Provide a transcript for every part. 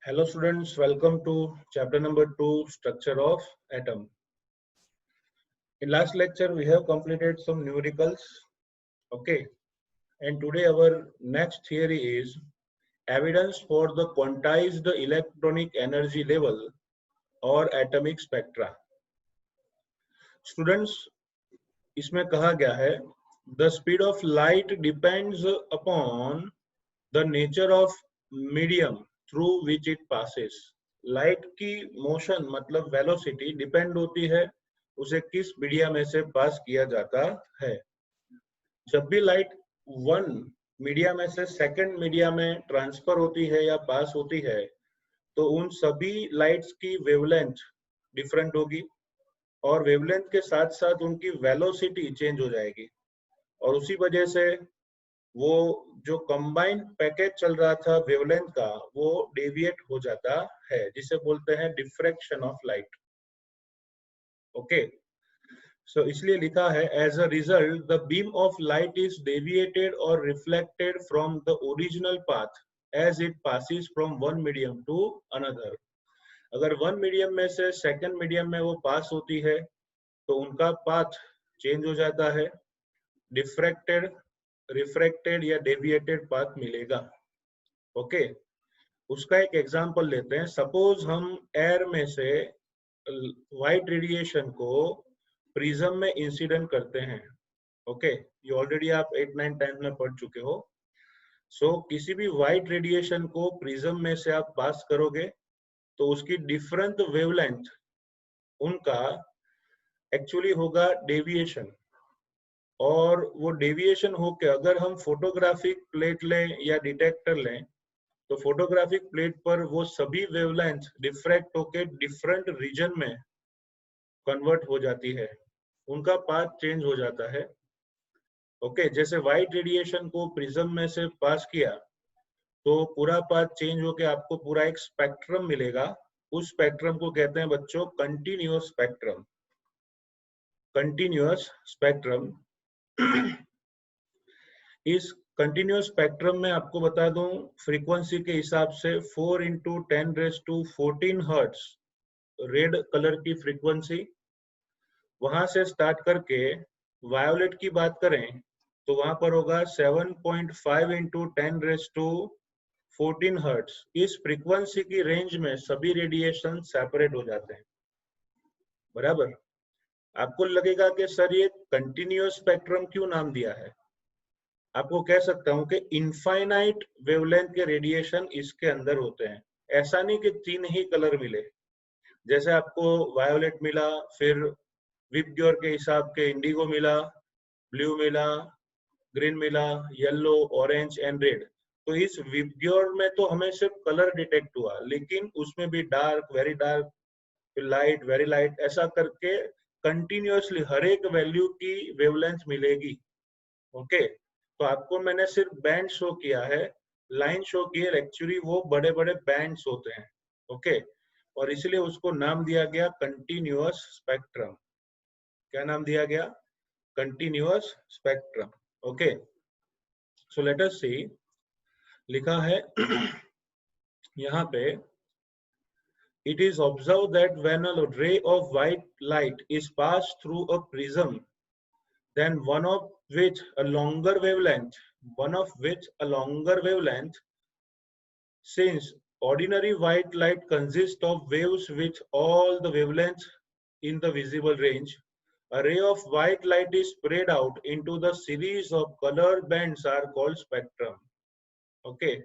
Hello students, welcome to chapter number 2, structure of atom. In last lecture we have completed some numericals, okay, and today our next theory is evidence for the quantized electronic energy level or atomic spectra. Students, इसमें कहा गया है the speed of light depends upon the nature of medium through which it passes. Light की motion मतलब velocity depend होती है उसे किस मीडिया में से पास किया जाता है। जब भी लाइट वन मीडिया में से सेकंड मीडिया में ट्रांसफर होती है या पास होती है तो उन सभी लाइट्स की वेवलेंथ डिफरेंट होगी और वेवलेंथ के साथ साथ उनकी वेलोसिटी चेंज हो जाएगी और उसी वजह से वो जो कंबाइंड पैकेज चल रहा था वेवलेंथ का वो डेविएट हो जाता है जिसे बोलते हैं diffraction of light. Okay, so इसलिए लिखा है as a result the beam of light is deviated और reflected from the original path as it passes from one medium to another. अगर वन मीडियम में से सेकंड मीडियम में वो पास होती है तो उनका पाथ चेंज हो जाता है, डिफ्रैक्टेड, रिफ्रैक्टेड या डेविएटेड पाथ मिलेगा। ओके, उसका एक एग्जांपल लेते हैं। सपोज हम एयर में से व्हाइट रेडिएशन को प्रिज्म में इंसिडेंट करते हैं। ओके, ये ऑलरेडी आप 8, 9, 10 में पढ़ चुके हो। सो किसी भी व्हाइट रेडिएशन को प्रिज्म में से आप पास करोगे तो उसकी डिफरेंट वेवलेंथ उनका एक्चुअली होगा डेविएशन और वो डेविएशन होके अगर हम फोटोग्राफिक प्लेट लें या डिटेक्टर लें तो फोटोग्राफिक प्लेट पर वो सभी वेवलेंथ डिफ्रैक्ट होके डिफरेंट रीजन में कन्वर्ट हो जाती है, उनका पाथ चेंज हो जाता है। ओके, जैसे व्हाइट रेडिएशन को प्रिज्म में से पास किया तो पूरा पाथ चेंज होके आपको पूरा एक स्पेक्ट्रम मिलेगा। उस स्पेक्ट्रम को कहते हैं बच्चों कंटिन्यूअस स्पेक्ट्रम। कंटिन्यूअस स्पेक्ट्रम इस कंटिन्यूअस स्पेक्ट्रम में आपको बता दूं फ्रीक्वेंसी के हिसाब से 4 × 10⁻14 हर्ट्ज रेड कलर की फ्रीक्वेंसी, वहां से स्टार्ट करके वायोलेट की बात करें तो वहां पर होगा 7.5 × 10⁻14 हर्ट्ज। इस फ्रीक्वेंसी की रेंज में सभी रेडिएशन सेपरेट हो जाते हैं, बराबर। आपको लगेगा कि सर ये कंटिन्यूअस स्पेक्ट्रम क्यों नाम दिया है? आपको कह सकता हूं कि इनफाइनाइट वेवलेंथ के रेडिएशन इसके अंदर होते हैं। ऐसा नहीं कि 3 ही कलर मिले, जैसे आपको वायोलेट मिला, फिर विबग्योर के हिसाब के इंडिगो मिला, ब्लू मिला, ग्रीन मिला, येलो, ऑरेंज एंड रेड। तो इस विबग्योर में तो हमें सिर्फ कलर डिटेक्ट हुआ, लेकिन उसमें भी dark, very dark, light, very light, ऐसा करके कंटिन्यूअसली हर एक वैल्यू की वेवलेंथ मिलेगी। ओके, तो आपको मैंने सिर्फ बैंड शो किया है, लाइन शो की है, एक्चुअली वो बड़े बड़े बैंड्स होते हैं। ओके, और इसलिए उसको नाम दिया गया कंटिन्यूअस स्पेक्ट्रम। क्या नाम दिया गया? Continuous spectrum. Okay, so let us see, लिखा है यहाँ पे it is observed that when a ray of white light is passed through a prism, then one of which a longer wavelength, since ordinary white light consists of waves with all the wavelengths in the visible range, a ray of white light is spread out into the series of color bands are called spectrum. Okay,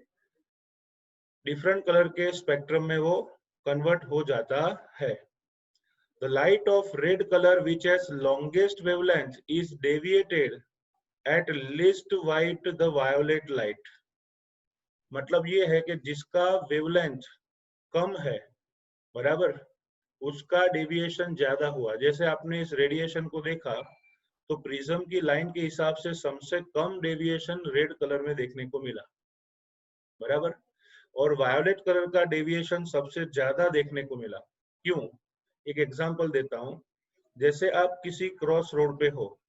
different color के spectrum में वो convert हो जाता है। The light of red color which has longest wavelength is deviated at least white the violet light. मतलब ये है कि जिसका वेवलेंथ कम है, बराबर, उसका डेविएशन ज्यादा हुआ। जैसे आपने इस रेडिएशन को देखा तो प्रिज्म की लाइन के हिसाब से सबसे कम डेविएशन रेड कलर में देखने को मिला, बराबर, और वायोलेट कलर का डेविएशन सबसे ज्यादा देखने को मिला। क्यों? एक एग्जांपल देता हूं। जैसे आप किसी क्रॉस रोड पे हो,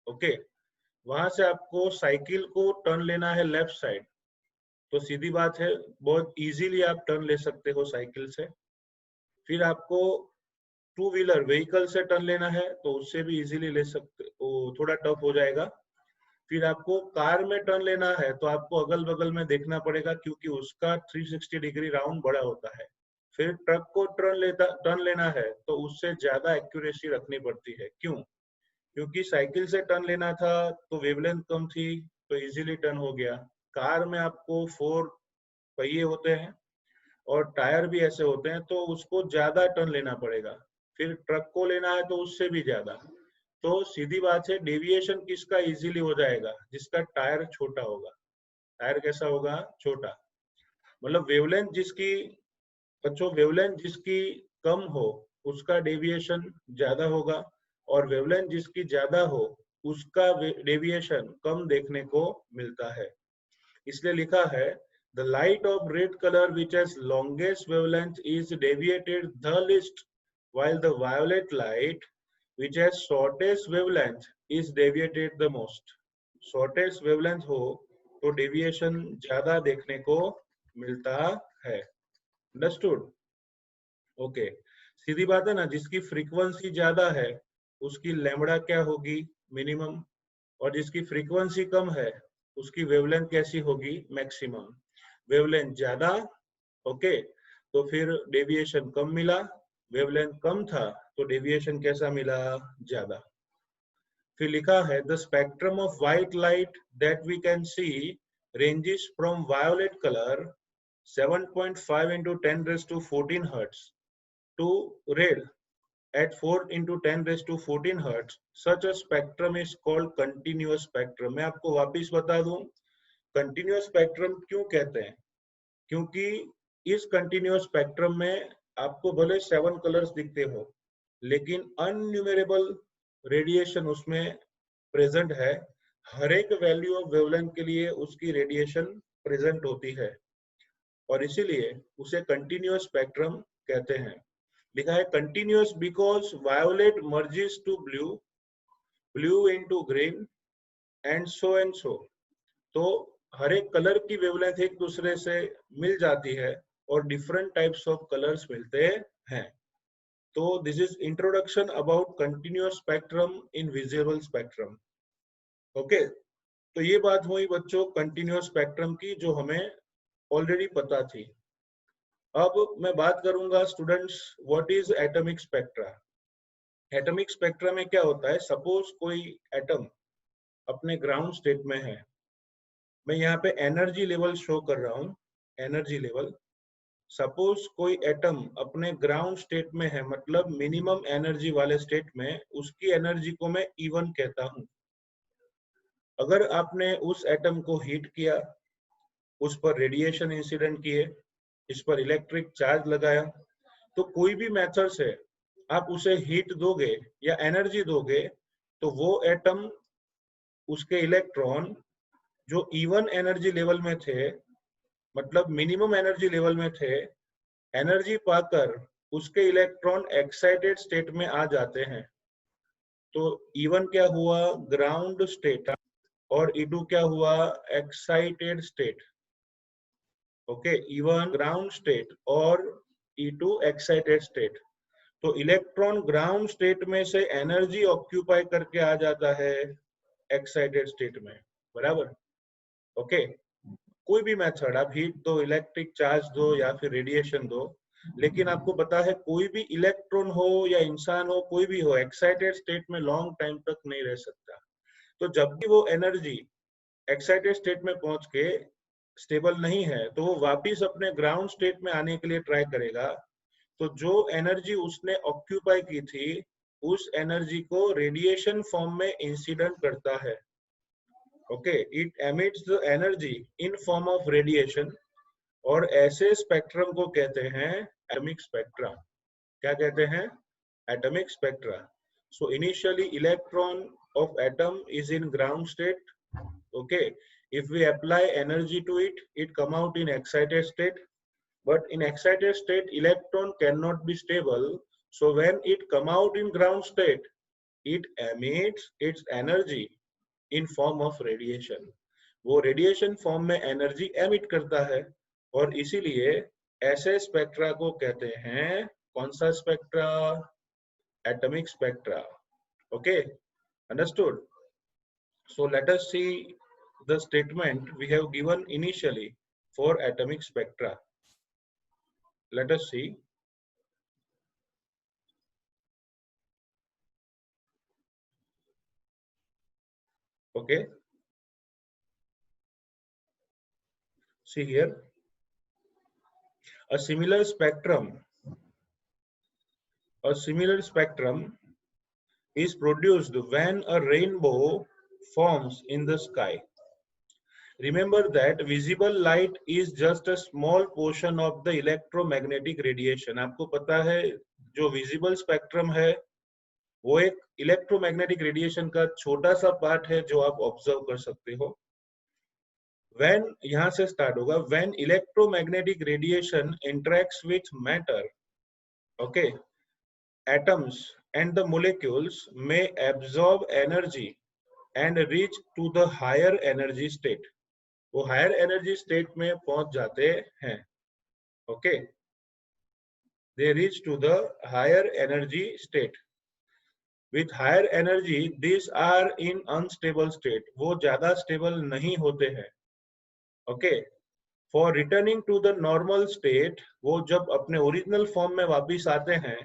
ओके, वहां से आपको साइकिल को टर्न लेना है लेफ्ट साइड, तो सीधी बात है, बहुत इजीली आप टर्न ले सकते हो साइकिल से। फिर आपको टू व्हीलर व्हीकल से टर्न लेना है तो उससे भी इजीली ले सकते, वो थोड़ा टफ हो जाएगा। फिर आपको कार में टर्न लेना है तो आपको अगल बगल में देखना पड़ेगा, क्योंकि उसका 360 डिग्री राउंड बड़ा होता है। फिर ट्रक को टर्न लेना है तो उससे ज्यादा एक्यूरेसी रखनी पड़ती है। क्यों? क्योंकि साइकिल से टर्न लेना था तो वेवलेंथ कम थी, तो इजीली टर्न हो गया। कार में आपको 4 पहिए होते हैं और टायर भी ऐसे होते हैं, तो उसको ज्यादा टर्न लेना पड़ेगा। फिर ट्रक को लेना है तो उससे भी ज्यादा। तो सीधी बात है, डेविएशन किसका इजीली हो जाएगा? जिसका टायर छोटा होगा। टायर कैसा होगा? छोटा। मतलब वेवलेंथ जिसकी, बच्चों वेवलेंथ जिसकी कम हो उसका डेविएशन ज्यादा होगा, और वेवलेंथ जिसकी ज्यादा हो उसका डेविएशन कम देखने को मिलता है। इसलिए लिखा है, the light of red color which has longest wavelength is deviated the least, while the violet light which has shortest wavelength is deviated the most. shortest wavelength हो तो डेविएशन ज्यादा देखने को मिलता है। अंडरस्टूड? ओके। सीधी बात है ना, जिसकी फ्रीक्वेंसी ज्यादा है उसकी लैम्बडा क्या होगी? मिनिमम। और जिसकी फ्रीक्वेंसी कम है उसकी वेवलेंथ कैसी होगी? मैक्सिमम। वेवलेंथ ज्यादा, ओके, तो फिर डेविएशन कम मिला। वेवलेंथ कम था तो डेविएशन कैसा मिला? ज्यादा। फिर लिखा है, the spectrum of white light that we can see ranges from violet colour 7.5 into 10 raised to 14 hertz to red at 4 into 10 raised to 14 hertz. Such a spectrum is called continuous spectrum. मैं आपको वापिस बता दूं, continuous spectrum क्यों कहते हैं? क्योंकि इस कंटिन्यूअस स्पेक्ट्रम में आपको भले 7 कलर्स दिखते हो, लेकिन अनन्यूमरेबल रेडिएशन उसमें प्रेजेंट है। हर एक वैल्यू ऑफ वेवलेंथ के लिए उसकी रेडिएशन प्रेजेंट होती है, और इसीलिए उसे कंटिन्यूअस स्पेक्ट्रम कहते हैं। लिखा है, continuous because violet merges to blue, blue into green and so. तो हर एक कलर की वेवलेंथ एक दूसरे से मिल जाती है और डिफरेंट टाइप्स ऑफ कलर्स मिलते हैं। तो this is introduction about continuous spectrum in visible spectrum. Okay, तो ये बात हुई बच्चों कंटिन्यूअस स्पेक्ट्रम की, जो हमें ऑलरेडी पता थी। अब मैं बात करूंगा students, what is atomic spectra. Atomic spectra में क्या होता है? सपोज कोई एटम अपने ग्राउंड स्टेट में है। मैं यहाँ पे एनर्जी लेवल शो कर रहा हूँ, एनर्जी लेवल। सपोज कोई एटम अपने ग्राउंड स्टेट में है, मतलब मिनिमम एनर्जी वाले स्टेट में, उसकी एनर्जी को मैं E1 कहता हूँ। अगर आपने उस एटम को हीट किया, उस पर रेडिएशन इंसिडेंट किए, इस पर इलेक्ट्रिक चार्ज लगाया, तो कोई भी मेथड से आप उसे हीट दोगे या एनर्जी दोगे, तो वो एटम, उसके इलेक्ट्रॉन जो E1 एनर्जी लेवल में थे, मतलब मिनिमम एनर्जी लेवल में थे, एनर्जी पाकर उसके इलेक्ट्रॉन एक्साइटेड स्टेट में आ जाते हैं। तो E1 क्या हुआ? ग्राउंड स्टेट, और E2 क्या हुआ? Excited state. Okay, E1 ground state और E2 एक्साइटेड स्टेट। तो इलेक्ट्रॉन ग्राउंड स्टेट में से एनर्जी ऑक्यूपाई करके आ जाता है एक्साइटेड स्टेट में, बराबर? ओके, कोई भी मेथड, आप हीट दो, इलेक्ट्रिक चार्ज दो या फिर रेडिएशन दो, लेकिन आपको पता है कोई भी इलेक्ट्रॉन हो या इंसान हो, कोई भी हो, एक्साइटेड स्टेट में लॉन्ग टाइम तक नहीं रह सकता। तो जब भी वो एनर्जी एक्साइटेड स्टेट में पहुंच के स्टेबल नहीं है, तो वो वापिस अपने ग्राउंड स्टेट में आने के लिए ट्राई करेगा। तो जो एनर्जी उसने ऑक्यूपाई की थी, उस एनर्जी को रेडिएशन फॉर्म में इंसिडेंट करता है। Okay, it emits the energy in form of radiation, और ऐसे स्पेक्ट्रम को कहते हैं एटॉमिक स्पेक्ट्रा। क्या कहते हैं? Atomic spectra. So initially electron of atom is in ground state. Okay, if we apply energy to it, it come out in excited state. But in excited state, electron cannot be stable. So when it come out in ground state, it emits its energy in form of radiation. वो radiation form में energy emit करता है, और इसीलिए ऐसे spectra को कहते हैं, कौन सा spectra? Atomic spectra. Okay, understood? So let us see the statement we have given initially for atomic spectra. Let us see. Okay. See here. A similar spectrum is produced when a rainbow forms in the sky. Remember that visible light is just a small portion of the electromagnetic radiation. आपको पता है जो visible spectrum है वो एक electromagnetic radiation का छोटा सा पार्ट है जो आप ऑब्जर्व कर सकते हो। When यहाँ से स्टार्ट होगा, when electromagnetic radiation interacts with matter, okay, atoms and the molecules may absorb energy and reach to the higher energy state. वो हायर एनर्जी स्टेट में पहुंच जाते हैं। Okay, they reach to the higher energy state. With higher energy this are in unstable state, वो ज्यादा stable नहीं होते हैं। Okay, for returning to the normal state, वो जब अपने ओरिजिनल फॉर्म में वापिस आते हैं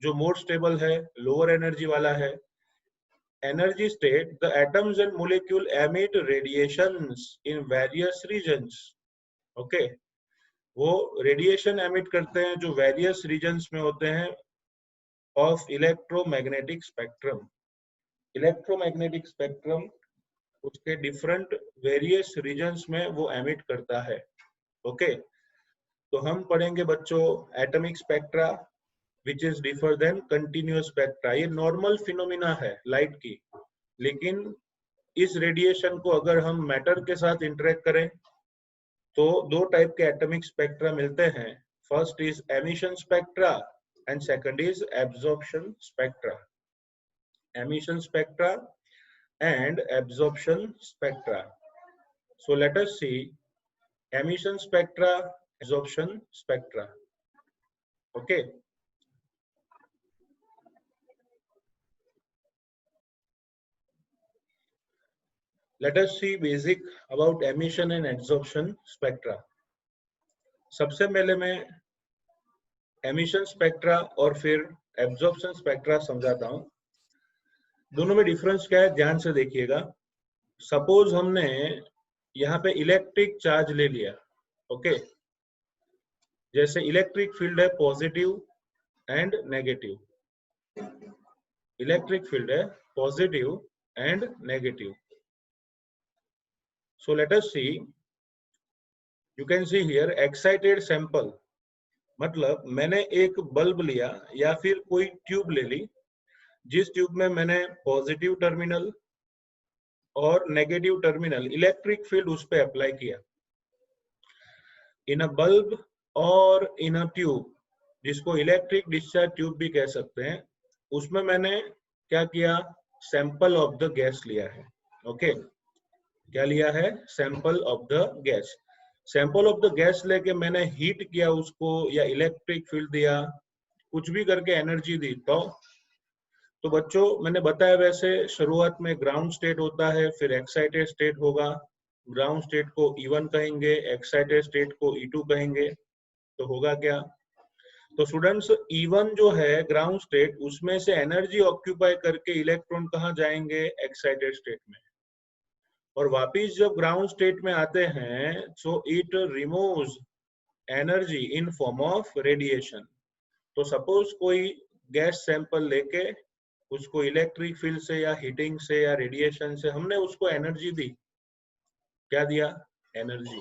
जो मोर स्टेबल है, लोअर एनर्जी वाला है, energy state, the atoms and molecule emit radiations in various regions. Okay, वो रेडिएशन एमिट करते हैं जो वेरियस रीजन्स में होते हैं of electromagnetic spectrum. Electromagnetic spectrum उसके डिफरेंट वेरियस रीजन्स में वो एमिट करता है। ओके, तो हम पढ़ेंगे बच्चों atomic spectra which is differ than continuous spectra। ये नॉर्मल फिनोमिना है लाइट की, लेकिन इस रेडिएशन को अगर हम मैटर के साथ इंटरेक्ट करें तो दो टाइप के एटॉमिक स्पेक्ट्रा मिलते हैं। First is emission spectra and second is absorption spectra. Emission spectra and absorption spectra. So let us see emission spectra, absorption spectra. Okay, let us see basic about emission and absorption spectra। सबसे पहले मैं emission spectra और फिर absorption spectra समझाता हूं। दोनों में difference क्या है ध्यान से देखिएगा। सपोज हमने यहाँ पे इलेक्ट्रिक चार्ज ले लिया। ओके, जैसे इलेक्ट्रिक फील्ड है positive and negative. Electric field है positive and negative. So let us see, you can see here excited sample, मतलब मैंने एक बल्ब लिया या फिर कोई ट्यूब ले ली, जिस ट्यूब में मैंने पॉजिटिव टर्मिनल और नेगेटिव टर्मिनल इलेक्ट्रिक फील्ड उस पे अप्लाई किया। इन अ बल्ब और इन अ ट्यूब, जिसको इलेक्ट्रिक डिस्चार्ज ट्यूब भी कह सकते हैं, उसमें मैंने क्या किया? सैंपल ऑफ द गैस लिया है। ओके, क्या लिया है? Sample of the gas. Sample of the gas लेके मैंने हीट किया उसको या इलेक्ट्रिक फील्ड दिया, कुछ भी करके एनर्जी दी। तो बच्चों मैंने बताया वैसे शुरुआत में ग्राउंड स्टेट होता है, फिर एक्साइटेड स्टेट होगा। ग्राउंड स्टेट को E1 कहेंगे, एक्साइटेड स्टेट को E2 कहेंगे। तो होगा क्या? तो स्टूडेंट्स E1 जो है ग्राउंड स्टेट, उसमें से एनर्जी ऑक्यूपाई करके इलेक्ट्रॉन कहाँ जाएंगे? एक्साइटेड स्टेट में। और वापिस जब ग्राउंड स्टेट में आते हैं so it removes energy in form of radiation. तो सपोज कोई गैस सैंपल लेके उसको इलेक्ट्रिक फील्ड से या हीटिंग से या रेडिएशन से हमने उसको एनर्जी दी। क्या दिया? एनर्जी।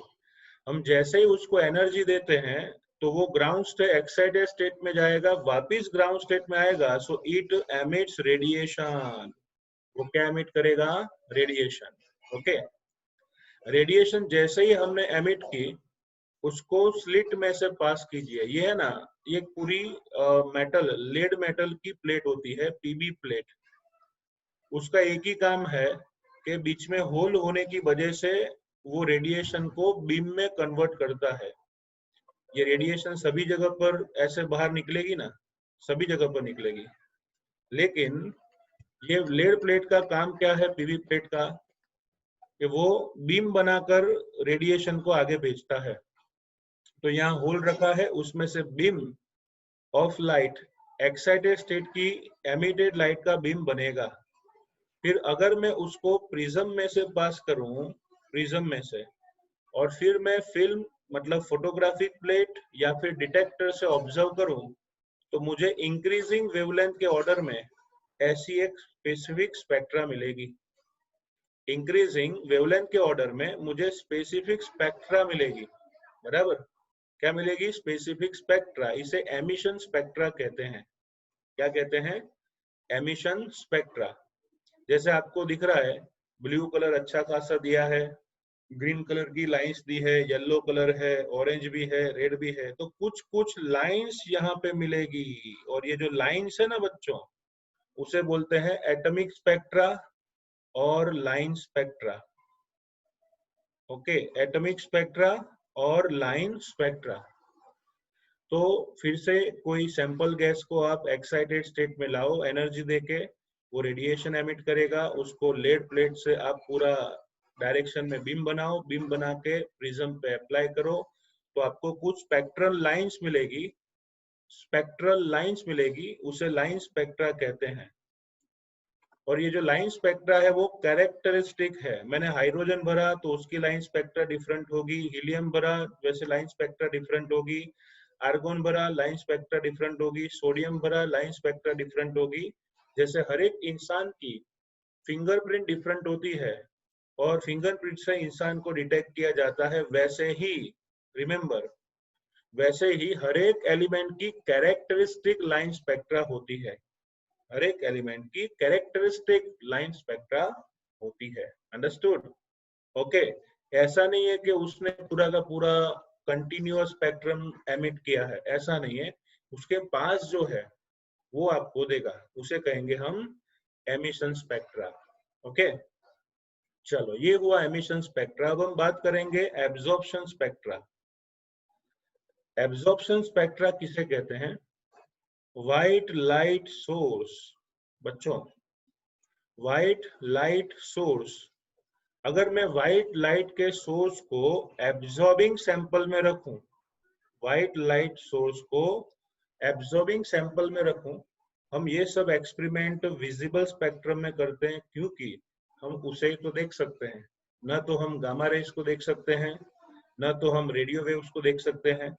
हम जैसे ही उसको एनर्जी देते हैं तो वो ग्राउंड स्टेट एक्साइटेड स्टेट में जाएगा, वापिस ग्राउंड स्टेट में आएगा, सो इट एमिट्स रेडिएशन। वो क्या एमिट करेगा? रेडिएशन। ओके, रेडिएशन जैसे ही हमने एमिट की उसको स्लिट में से पास कीजिए। ये है ना, ये पूरी मेटल, लेड मेटल की प्लेट होती है, पीबी प्लेट। उसका एक ही काम है कि बीच में होल होने की वजह से वो रेडिएशन को बीम में कन्वर्ट करता है। ये रेडिएशन सभी जगह पर ऐसे बाहर निकलेगी ना, सभी जगह पर निकलेगी, लेकिन ये लेड प्लेट का काम क्या है, पीवी प्लेट का, कि वो बीम बनाकर रेडिएशन को आगे भेजता है। तो यहाँ होल रखा है, उसमें से beam of light, excited state की एमिटेड लाइट का बीम बनेगा। फिर अगर मैं उसको प्रिज्म में से पास करूं, प्रिज्म में से, और फिर मैं फिल्म मतलब फोटोग्राफिक प्लेट या फिर डिटेक्टर से ऑब्जर्व करूं, तो मुझे इंक्रीजिंग वेवलेंथ के ऑर्डर में ऐसी एक स्पेसिफिक स्पेक्ट्रा मिलेगी। इंक्रीजिंग वेवलेंथ के ऑर्डर में मुझे स्पेसिफिक स्पेक्ट्रा मिलेगी, बराबर। क्या मिलेगी? Specific spectra. इसे एमिशन स्पेक्ट्रा कहते हैं। क्या कहते हैं? Emission spectra. जैसे आपको दिख रहा है, ब्लू कलर अच्छा खासा दिया है, ग्रीन कलर की लाइंस दी है, येलो कलर है, ऑरेंज भी है, रेड भी है, तो कुछ कुछ लाइंस यहाँ पे मिलेगी। और ये जो लाइंस है ना बच्चों, उसे बोलते हैं एटॉमिक स्पेक्ट्रा और line spectra. Okay, atomic spectra और लाइन स्पेक्ट्रा। तो फिर से कोई सैंपल गैस को आप एक्साइटेड स्टेट में लाओ, एनर्जी देके, वो रेडिएशन एमिट करेगा, उसको लेड प्लेट से आप पूरा डायरेक्शन में बीम बनाओ, बीम बना के प्रिज्म पे अप्लाई करो, तो आपको कुछ स्पेक्ट्रल लाइंस मिलेगी, स्पेक्ट्रल लाइंस मिलेगी, उसे लाइन स्पेक्ट्रा कहते हैं। और ये जो लाइन स्पेक्ट्रा है वो कैरेक्टरिस्टिक है। मैंने हाइड्रोजन भरा तो उसकी लाइन स्पेक्ट्रा डिफरेंट होगी, हीलियम भरा वैसे लाइन स्पेक्ट्रा डिफरेंट होगी, आर्गोन भरा लाइन स्पेक्ट्रा डिफरेंट होगी, सोडियम भरा लाइन स्पेक्ट्रा डिफरेंट होगी। जैसे हर एक इंसान की फिंगरप्रिंट डिफरेंट होती है और फिंगरप्रिंट से इंसान को डिटेक्ट किया जाता है, वैसे ही रिमेंबर, वैसे ही हर एक एलिमेंट की कैरेक्टरिस्टिक लाइन स्पेक्ट्रा होती है। हर एक एलिमेंट की कैरेक्टरिस्टिक लाइन स्पेक्ट्रा होती है। अंडरस्टूड? ओके। ऐसा नहीं है कि उसने पूरा का पूरा कंटिन्यूअस स्पेक्ट्रम एमिट किया है, ऐसा नहीं है। उसके पास जो है वो आपको देगा, उसे कहेंगे हम एमिशन स्पेक्ट्रा। ओके, चलो ये हुआ एमिशन स्पेक्ट्रा। अब हम बात करेंगे एब्जॉर्प्शन स्पेक्ट्रा। एब्जॉर्प्शन स्पेक्ट्रा किसे कहते हैं? White light source. बच्चों, व्हाइट लाइट सोर्स, अगर मैं व्हाइट लाइट के सोर्स को एब्जॉर्बिंग सैंपल में रखूं, व्हाइट लाइट सोर्स को एब्जॉर्बिंग सैंपल में रखूं, हम ये सब एक्सपेरिमेंट विजिबल स्पेक्ट्रम में करते हैं, क्योंकि हम उसे तो देख सकते हैं, न तो हम गामा रेज को देख सकते हैं, न तो हम रेडियो वेव्स को देख सकते हैं,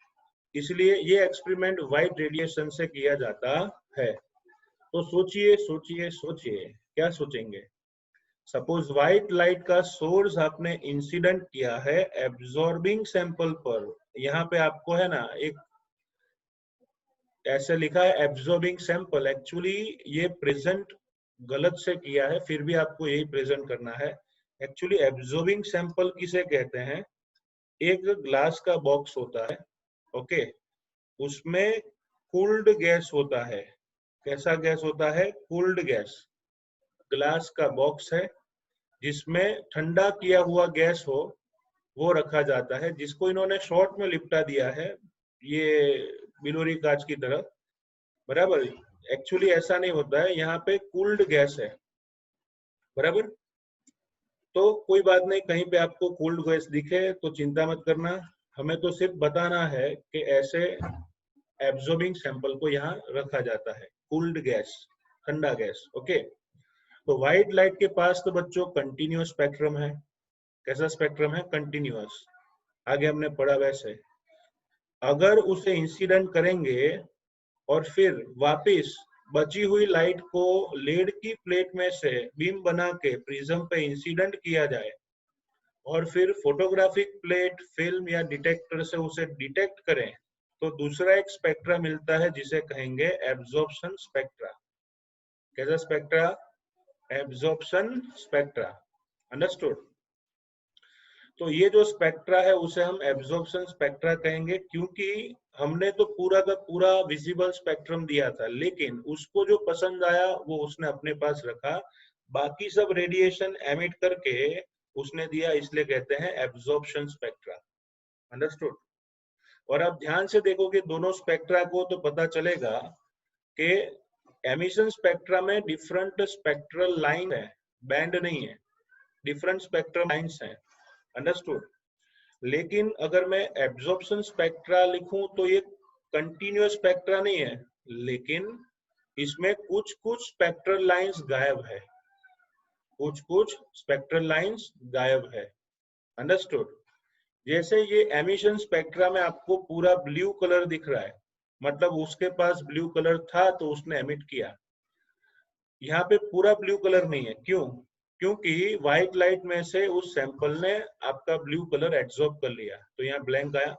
इसलिए ये एक्सपेरिमेंट व्हाइट रेडिएशन से किया जाता है। तो सोचिए सोचिए सोचिए, क्या सोचेंगे? सपोज व्हाइट लाइट का सोर्स आपने इंसिडेंट किया है एब्जॉर्बिंग सैंपल पर। यहाँ पे आपको है ना एक ऐसे लिखा है एब्जॉर्बिंग सैंपल, एक्चुअली ये प्रेजेंट गलत से किया है, फिर भी आपको यही प्रेजेंट करना है। एक्चुअली एब्जॉर्बिंग सैंपल किसे कहते हैं? एक ग्लास का बॉक्स होता है, ओके, उसमें कूल्ड गैस होता है। कैसा गैस होता है? Cooled gas. ग्लास का बॉक्स है जिसमें ठंडा किया हुआ गैस हो, वो रखा जाता है, जिसको इन्होंने शॉर्ट में लिपटा दिया है, ये बिलोरी कांच की तरह, बराबर। एक्चुअली ऐसा नहीं होता है, यहाँ पे कूल्ड गैस है, बराबर। तो कोई बात नहीं, कहीं पे आपको कूल्ड गैस दिखे तो चिंता मत करना, हमें तो सिर्फ बताना है कि ऐसे एब्जॉर्बिंग सैंपल को यहाँ रखा जाता है, कूल्ड गैस, ठंडा गैस। ओके, तो व्हाइट लाइट के पास तो बच्चों कंटिन्यूअस स्पेक्ट्रम है। कैसा स्पेक्ट्रम है? कंटिन्यूअस। आगे हमने पढ़ा वैसे, अगर उसे इंसिडेंट करेंगे और फिर वापस बची हुई लाइट को लेड की प्लेट में से बीम बना के प्रिज्म पे इंसिडेंट किया जाए और फिर फोटोग्राफिक प्लेट, फिल्म या डिटेक्टर से उसे डिटेक्ट करें, तो दूसरा एक स्पेक्ट्रा मिलता है जिसे कहेंगे एब्जॉर्प्शन स्पेक्ट्रा। कैसा स्पेक्ट्रा? Absorption spectra. अंडरस्टूड? तो ये जो स्पेक्ट्रा है उसे हम एब्जॉर्प्शन स्पेक्ट्रा कहेंगे, क्योंकि हमने तो पूरा का पूरा विजिबल स्पेक्ट्रम दिया था, लेकिन उसको जो पसंद आया वो उसने अपने पास रखा, बाकी सब रेडिएशन एमिट करके उसने दिया, इसलिए कहते हैं एब्जॉर्प्शन स्पेक्ट्रा। अंडरस्टूड। और आप ध्यान से देखोगे दोनों स्पेक्ट्रा को तो पता चलेगा कि एमिशन स्पेक्ट्रा में डिफरेंट स्पेक्ट्रल लाइन है, बैंड नहीं है, डिफरेंट स्पेक्ट्रल लाइंस हैं। अंडरस्टूड। लेकिन अगर मैं एब्जॉर्प्शन स्पेक्ट्रा लिखूं तो ये कंटिन्यूअस स्पेक्ट्रा नहीं है, लेकिन इसमें कुछ कुछ स्पेक्ट्रल लाइंस गायब है, कुछ कुछ स्पेक्ट्रल लाइंस गायब है। अंडरस्टूड। जैसे ये एमिशन स्पेक्ट्रा में आपको पूरा ब्लू कलर दिख रहा है, मतलब उसके पास ब्लू कलर था तो उसने एमिट किया। यहाँ पे पूरा ब्लू कलर नहीं है, क्यों? क्योंकि व्हाइट लाइट में से उस सैंपल ने आपका ब्लू कलर एब्जॉर्ब कर लिया, तो यहाँ ब्लैंक आया।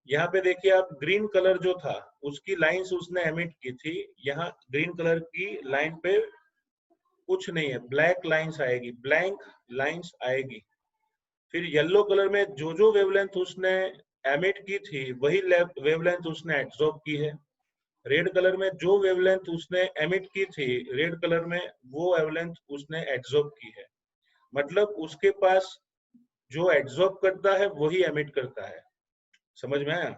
यहाँ पे देखिए आप, ग्रीन कलर जो था उसकी लाइंस उसने एमिट की थी, यहाँ ग्रीन कलर की लाइन पे कुछ नहीं है, ब्लैक लाइंस आएगी, ब्लैंक लाइंस आएगी। फिर येलो कलर में जो जो वेवलेंथ उसने एमिट की थी वही वेवलेंथ उसने एब्जॉर्ब की है। रेड कलर में जो वेवलेंथ उसने एमिट की थी, रेड कलर में वो वेवलेंथ उसने एब्जॉर्ब की है। मतलब उसके पास जो एब्जॉर्ब करता है वही एमिट करता है। समझ में आया?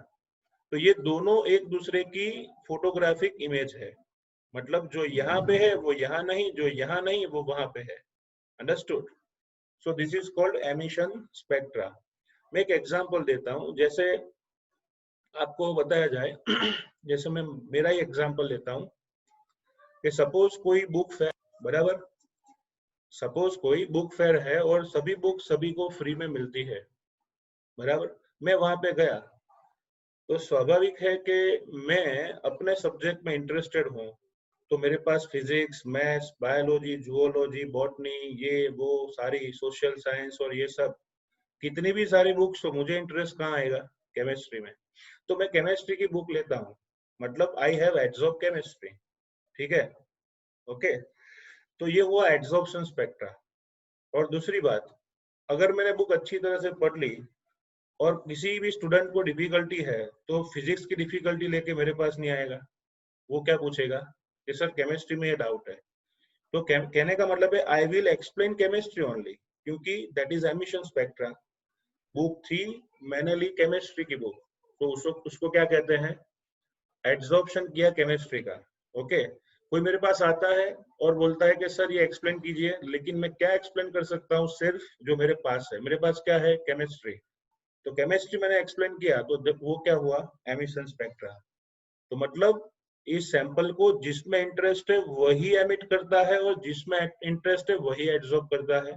तो ये दोनों एक दूसरे की फोटोग्राफिक इमेज है, मतलब जो यहाँ पे है वो यहाँ नहीं, जो यहाँ नहीं वो वहां पे है। Understood. So this is called emission spectra. मैं एक एग्जांपल देता हूँ, जैसे आपको बताया जाए जैसे मैं मेरा ही एग्जांपल लेता हूँ कि सपोज कोई बुक फेयर, बराबर, सपोज कोई बुक फेयर है और सभी बुक सभी को फ्री में मिलती है, बराबर। मैं वहां पे गया तो स्वाभाविक है कि मैं अपने सब्जेक्ट में इंटरेस्टेड हूँ, तो मेरे पास physics, maths, biology, zoology, botany, ये वो सारी सोशल साइंस और ये सब कितनी भी सारी बुक्स हो, मुझे इंटरेस्ट कहाँ आएगा? केमिस्ट्री में। तो मैं केमिस्ट्री की बुक लेता हूँ, मतलब आई हैव एब्जॉर्ब केमिस्ट्री। ठीक है, ओके। तो ये हुआ एब्जॉर्प्शन स्पेक्ट्रा। और दूसरी बात, अगर मैंने बुक अच्छी तरह से पढ़ ली और किसी भी स्टूडेंट को डिफिकल्टी है, तो फिजिक्स की डिफिकल्टी लेके मेरे पास नहीं आएगा। वो क्या पूछेगा कि सर केमिस्ट्री में ये डाउट है। तो कहने का मतलब है I will explain chemistry only, क्योंकि that is emission spectra. Book थी, मैंने ली केमिस्ट्री की बुक, तो उसको क्या कहते हैं? एब्जॉर्प्शन किया केमिस्ट्री का। ओके। कोई मेरे पास आता है और बोलता है कि सर ये एक्सप्लेन कीजिए, लेकिन मैं क्या एक्सप्लेन कर सकता हूँ? सिर्फ जो मेरे पास है, मेरे पास क्या है? केमिस्ट्री। तो केमिस्ट्री मैंने एक्सप्लेन किया, तो वो क्या हुआ? Emission spectra. तो मतलब इस सैंपल को जिसमें इंटरेस्ट है वही एमिट करता है और जिसमें इंटरेस्ट है वही एब्जॉर्ब करता है।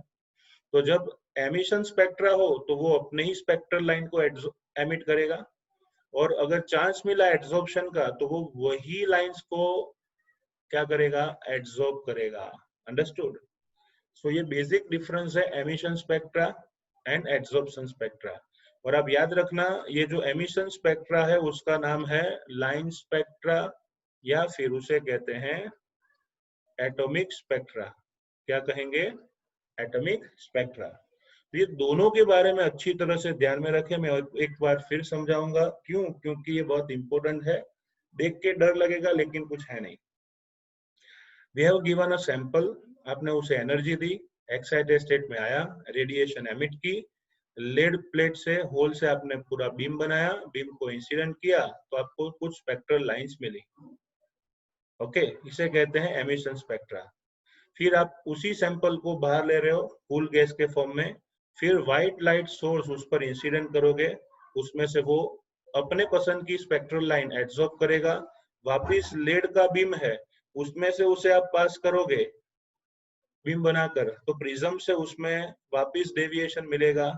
तो जब एमिशन स्पेक्ट्रा हो तो वो अपने ही स्पेक्ट्रल लाइन को एमिट करेगा, और अगर चांस मिला एब्जॉर्प्शन का तो वो वही लाइंस को क्या करेगा? एब्जॉर्ब करेगा। अंडरस्टूड। सो ये बेसिक डिफरेंस है emission spectra and absorption spectra. और आप याद रखना, ये जो एमिशन स्पेक्ट्रा है उसका नाम है लाइन स्पेक्ट्रा, या फिर उसे कहते हैं एटॉमिक स्पेक्ट्रा। क्या कहेंगे? Atomic spectra. तो ये दोनों के बारे में अच्छी तरह से ध्यान में रखें। मैं एक बार फिर समझाऊंगा, क्यों? क्योंकि ये बहुत इंपॉर्टेंट है। देख के डर लगेगा लेकिन कुछ है नहीं। We have given a sample, आपने उसे एनर्जी दी, एक्साइटेड स्टेट में आया, रेडिएशन एमिट की, लेड प्लेट से, होल से आपने पूरा बीम बनाया, बीम को इंसिडेंट किया तो आपको कुछ स्पेक्ट्रल लाइंस मिली। ओके, इसे कहते हैं एमिशन स्पेक्ट्रा। फिर आप उसी सैंपल को बाहर ले रहे हो कूल गैस के फॉर्म में, फिर व्हाइट लाइट सोर्स उस पर इंसिडेंट करोगे, उसमें से वो अपने पसंद की स्पेक्ट्रल लाइन एब्जॉर्ब करेगा, वापिस लेड का बीम है उसमें से उसे आप पास करोगे बीम बनाकर, तो प्रिज्म से उसमें वापिस डेविएशन मिलेगा।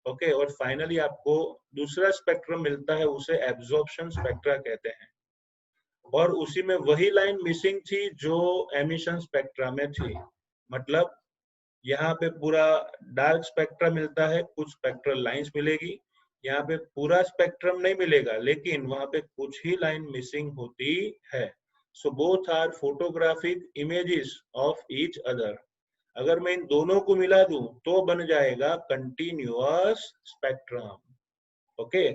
ओके, और फाइनली आपको दूसरा स्पेक्ट्रम मिलता है, उसे एब्जॉर्प्शन स्पेक्ट्रा कहते हैं। और उसी में वही लाइन मिसिंग थी जो एमिशन स्पेक्ट्रा में थी। मतलब यहाँ पे पूरा डार्क स्पेक्ट्रम मिलता है, कुछ स्पेक्ट्रल लाइंस मिलेगी, यहाँ पे पूरा स्पेक्ट्रम नहीं मिलेगा, लेकिन वहां पे कुछ ही लाइन मिसिंग होती है। So both are photographic images of each other. अगर मैं इन दोनों को मिला दूं तो बन जाएगा continuous spectrum. Okay,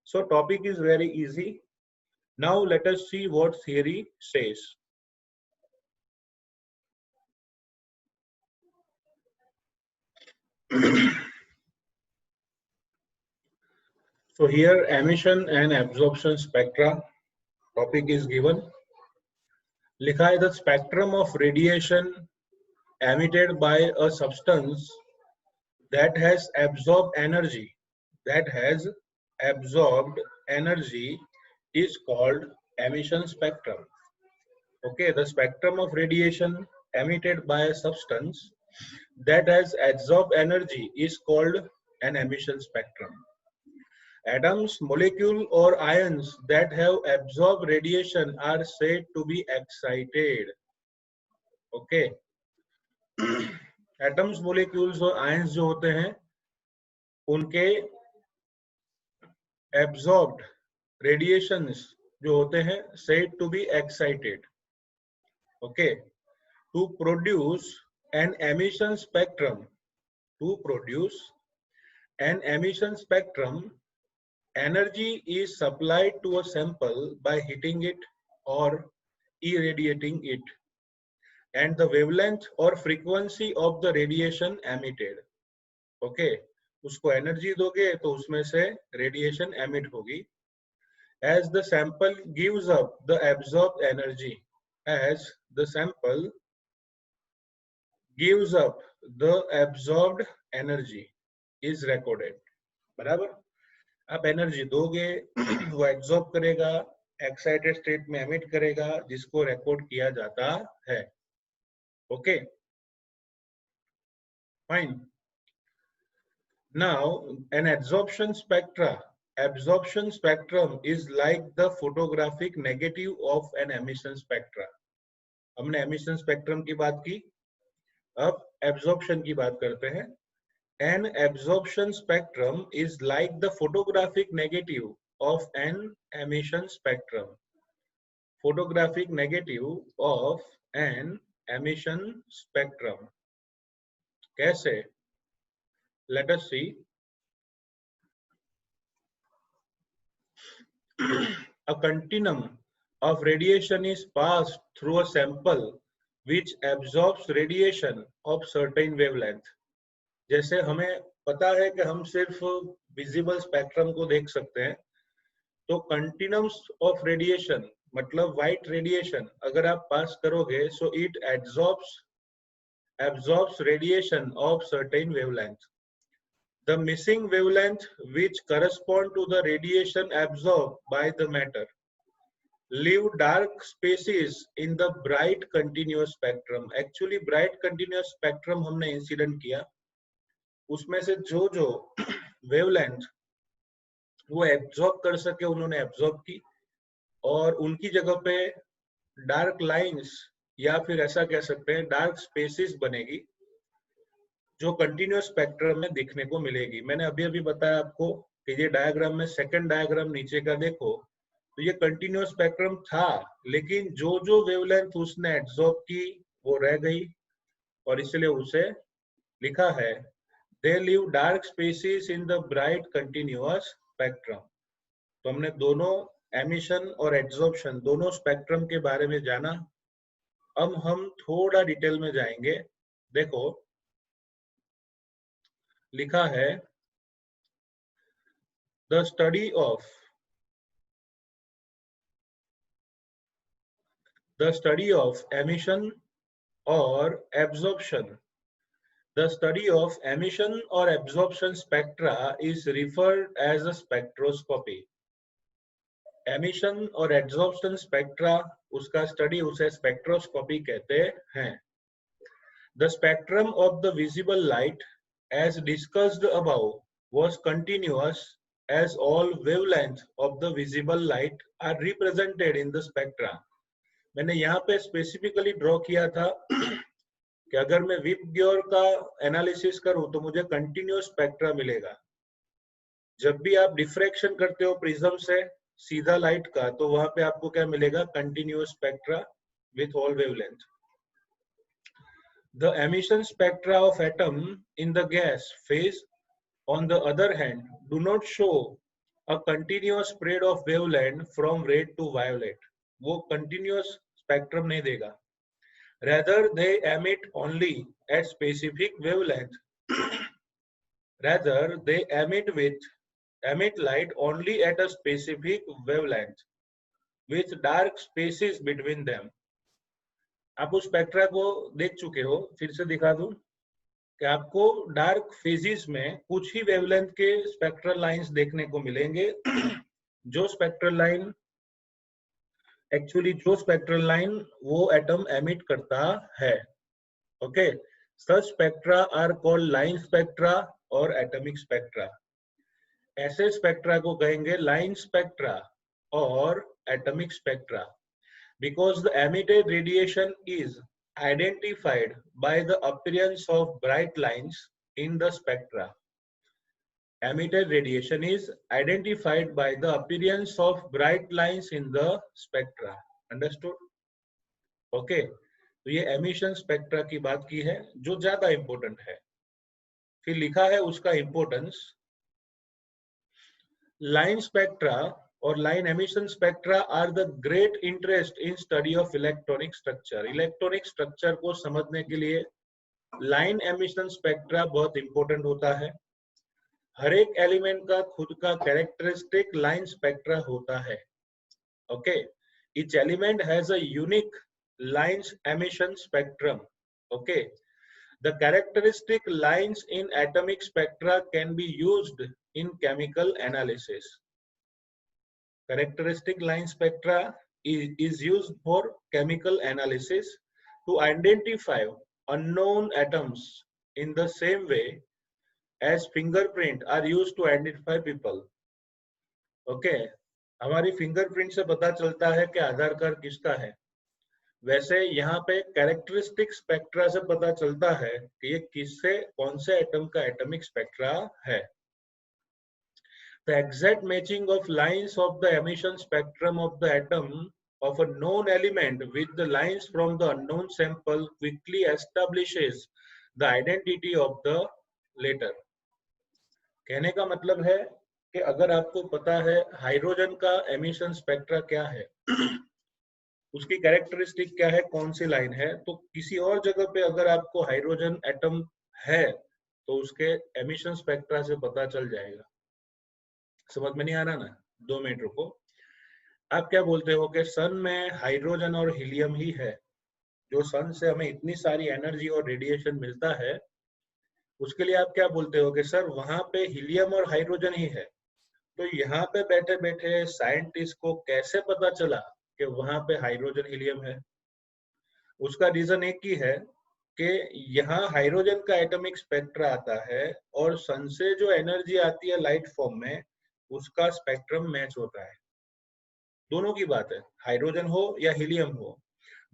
so topic is very easy. Now let us see what theory says. So here emission and absorption spectra topic is given. लिखा है the spectrum of radiation emitted by a substance that has absorbed energy is called emission spectrum. Okay, the spectrum of radiation emitted by a substance that has absorbed energy is called an emission spectrum. Atoms, molecule or ions that have absorbed radiation are said to be excited. Okay. Atoms, molecules और ions जो होते हैं उनके absorbed radiations जो होते हैं said to be excited. Okay. To produce an emission spectrum, energy is supplied to a sample by heating it or irradiating it, and the wavelength or frequency of the radiation emitted. Okay, उसको energy दोगे तो उसमें से radiation emit होगी. As the sample gives up the absorbed energy, is recorded. बराबर. आप energy दोगे वो एब्जॉर्ब करेगा, एक्साइटेड स्टेट में एमिट करेगा, जिसको रिकॉर्ड किया जाता है. Okay, fine. Now an absorption spectrum is like the photographic negative of an emission spectra. हमने एमिशन स्पेक्ट्रम की बात की, अब एब्जॉर्प्शन की बात करते हैं. An absorption spectrum is like the photographic negative of an emission spectrum. Photographic negative of an emission spectrum. कैसे? Let us see. A continuum of radiation is passed through a sample which absorbs radiation of certain wavelength. जैसे हमें पता है कि हम सिर्फ visible spectrum को देख सकते हैं, तो कंटिन्यूम्स ऑफ रेडिएशन मतलब व्हाइट रेडिएशन अगर आप पास करोगे, so it absorbs radiation of certain wavelength. The missing wavelength which correspond to the radiation absorbed by the matter leave dark spaces in the bright continuous spectrum. Actually bright continuous spectrum हमने incident किया, उसमें से जो wavelength वो absorb कर सके उन्होंने absorb की, और उनकी जगह पे डार्क लाइंस या फिर ऐसा कह सकते हैं डार्क स्पेसेस बनेगी जो कंटिन्यूअस स्पेक्ट्रम में दिखने को मिलेगी. मैंने अभी अभी बताया आपको कि ये डायग्राम में सेकंड डायग्राम नीचे का देखो तो ये कंटिन्यूअस स्पेक्ट्रम था, लेकिन जो वेवलेंथ उसने एब्जॉर्ब की वो रह गई, और इसलिए उसे लिखा है They leave dark spaces in the bright continuous spectrum. तो हमने दोनों एमिशन और एब्जॉर्प्शन दोनों स्पेक्ट्रम के बारे में जाना. अब हम थोड़ा डिटेल में जाएंगे. देखो लिखा है the study of emission or absorption. The study of emission or absorption spectra is referred as a spectroscopy. Emission और absorption spectra उसका study उसे spectroscopy कहते हैं. The spectrum of the visible light, as discussed above, was continuous as all wavelengths of the visible light are represented in the spectra. मैंने यहाँ पे specifically draw किया था कि अगर मैं विपग्योर का एनालिसिस करूं तो मुझे कंटिन्यूअस स्पेक्ट्रा मिलेगा. जब भी आप डिफ्रैक्शन करते हो प्रिज्म से सीधा लाइट का, तो वहां पे आपको क्या मिलेगा? Continuous spectra with all wavelength. The emission spectra of atom in the gas phase on the other hand do not show a continuous spread of wavelength from red to violet. वो continuous spectrum नहीं देगा. Rather, they emit only at specific wavelength rather they emit light only at a specific wavelength with dark spaces between them. आप उस spectra को देख चुके हो, फिर से दिखा दूं कि आपको डार्क फेजेस में कुछ ही वेवलेंथ के स्पेक्ट्रल लाइंस देखने को मिलेंगे जो स्पेक्ट्रल लाइन वो एटम एमिट करता है. Okay, such spectra are called line spectra और एटॉमिक स्पेक्ट्रा. ऐसे स्पेक्ट्रा को कहेंगे लाइन स्पेक्ट्रा और atomic spectra because the emitted radiation is identified by the appearance of bright lines in the spectra. Emitted radiation is identified by the appearance of bright lines in the spectra. Understood? Okay. तो ये emission spectra की बात की है जो ज्यादा important है. फिर लिखा है उसका इंपॉर्टेंस. लाइन स्पेक्ट्रा और line emission spectra are the great interest in study of electronic structure. Electronic structure को समझने के लिए लाइन एमिशन स्पेक्ट्रा बहुत इंपॉर्टेंट होता है. हर एक एलिमेंट का खुद का कैरेक्टरिस्टिक लाइन स्पेक्ट्रा होता है. Okay, each element has a unique lines emission spectrum. Okay, the characteristic lines in atomic spectra can be used in chemical analysis. Characteristic line spectra is used for chemical analysis to identify unknown atoms in the same way as fingerprint are used to identify people. Okay, हमारी fingerprint से पता चलता है कि आधार card किसका है. वैसे यहाँ पे कैरेक्टरिस्टिक स्पेक्ट्रा से पता चलता है कि ये किससे कौन से एटम का एटॉमिक स्पेक्ट्रा है. The exact matching of lines of the emission spectrum of the atom of a known element with the lines from the unknown sample quickly establishes the identity of the latter. कहने का मतलब है कि अगर आपको पता है हाइड्रोजन का एमिशन स्पेक्ट्रा क्या है, उसकी कैरेक्टरिस्टिक क्या है, कौन सी लाइन है, तो किसी और जगह पे अगर आपको हाइड्रोजन एटम है तो उसके एमिशन स्पेक्ट्रा से पता चल जाएगा. समझ में नहीं आ रहा ना? 2 मिनट रुको. आप क्या बोलते हो कि सन में हाइड्रोजन और हीलियम ही है. जो सन से हमें इतनी सारी एनर्जी और रेडिएशन मिलता है उसके लिए आप क्या बोलते हो कि सर वहां पे हीलियम और हाइड्रोजन ही है. तो यहाँ पे बैठे बैठे साइंटिस्ट को कैसे पता चला कि वहां पे हाइड्रोजन हीलियम है? उसका रीजन एक ही है कि यहाँ हाइड्रोजन का एटॉमिक स्पेक्ट्रा आता है और सन से जो एनर्जी आती है लाइट फॉर्म में उसका स्पेक्ट्रम मैच होता है. दोनों की बात है, हाइड्रोजन हो या हीलियम हो,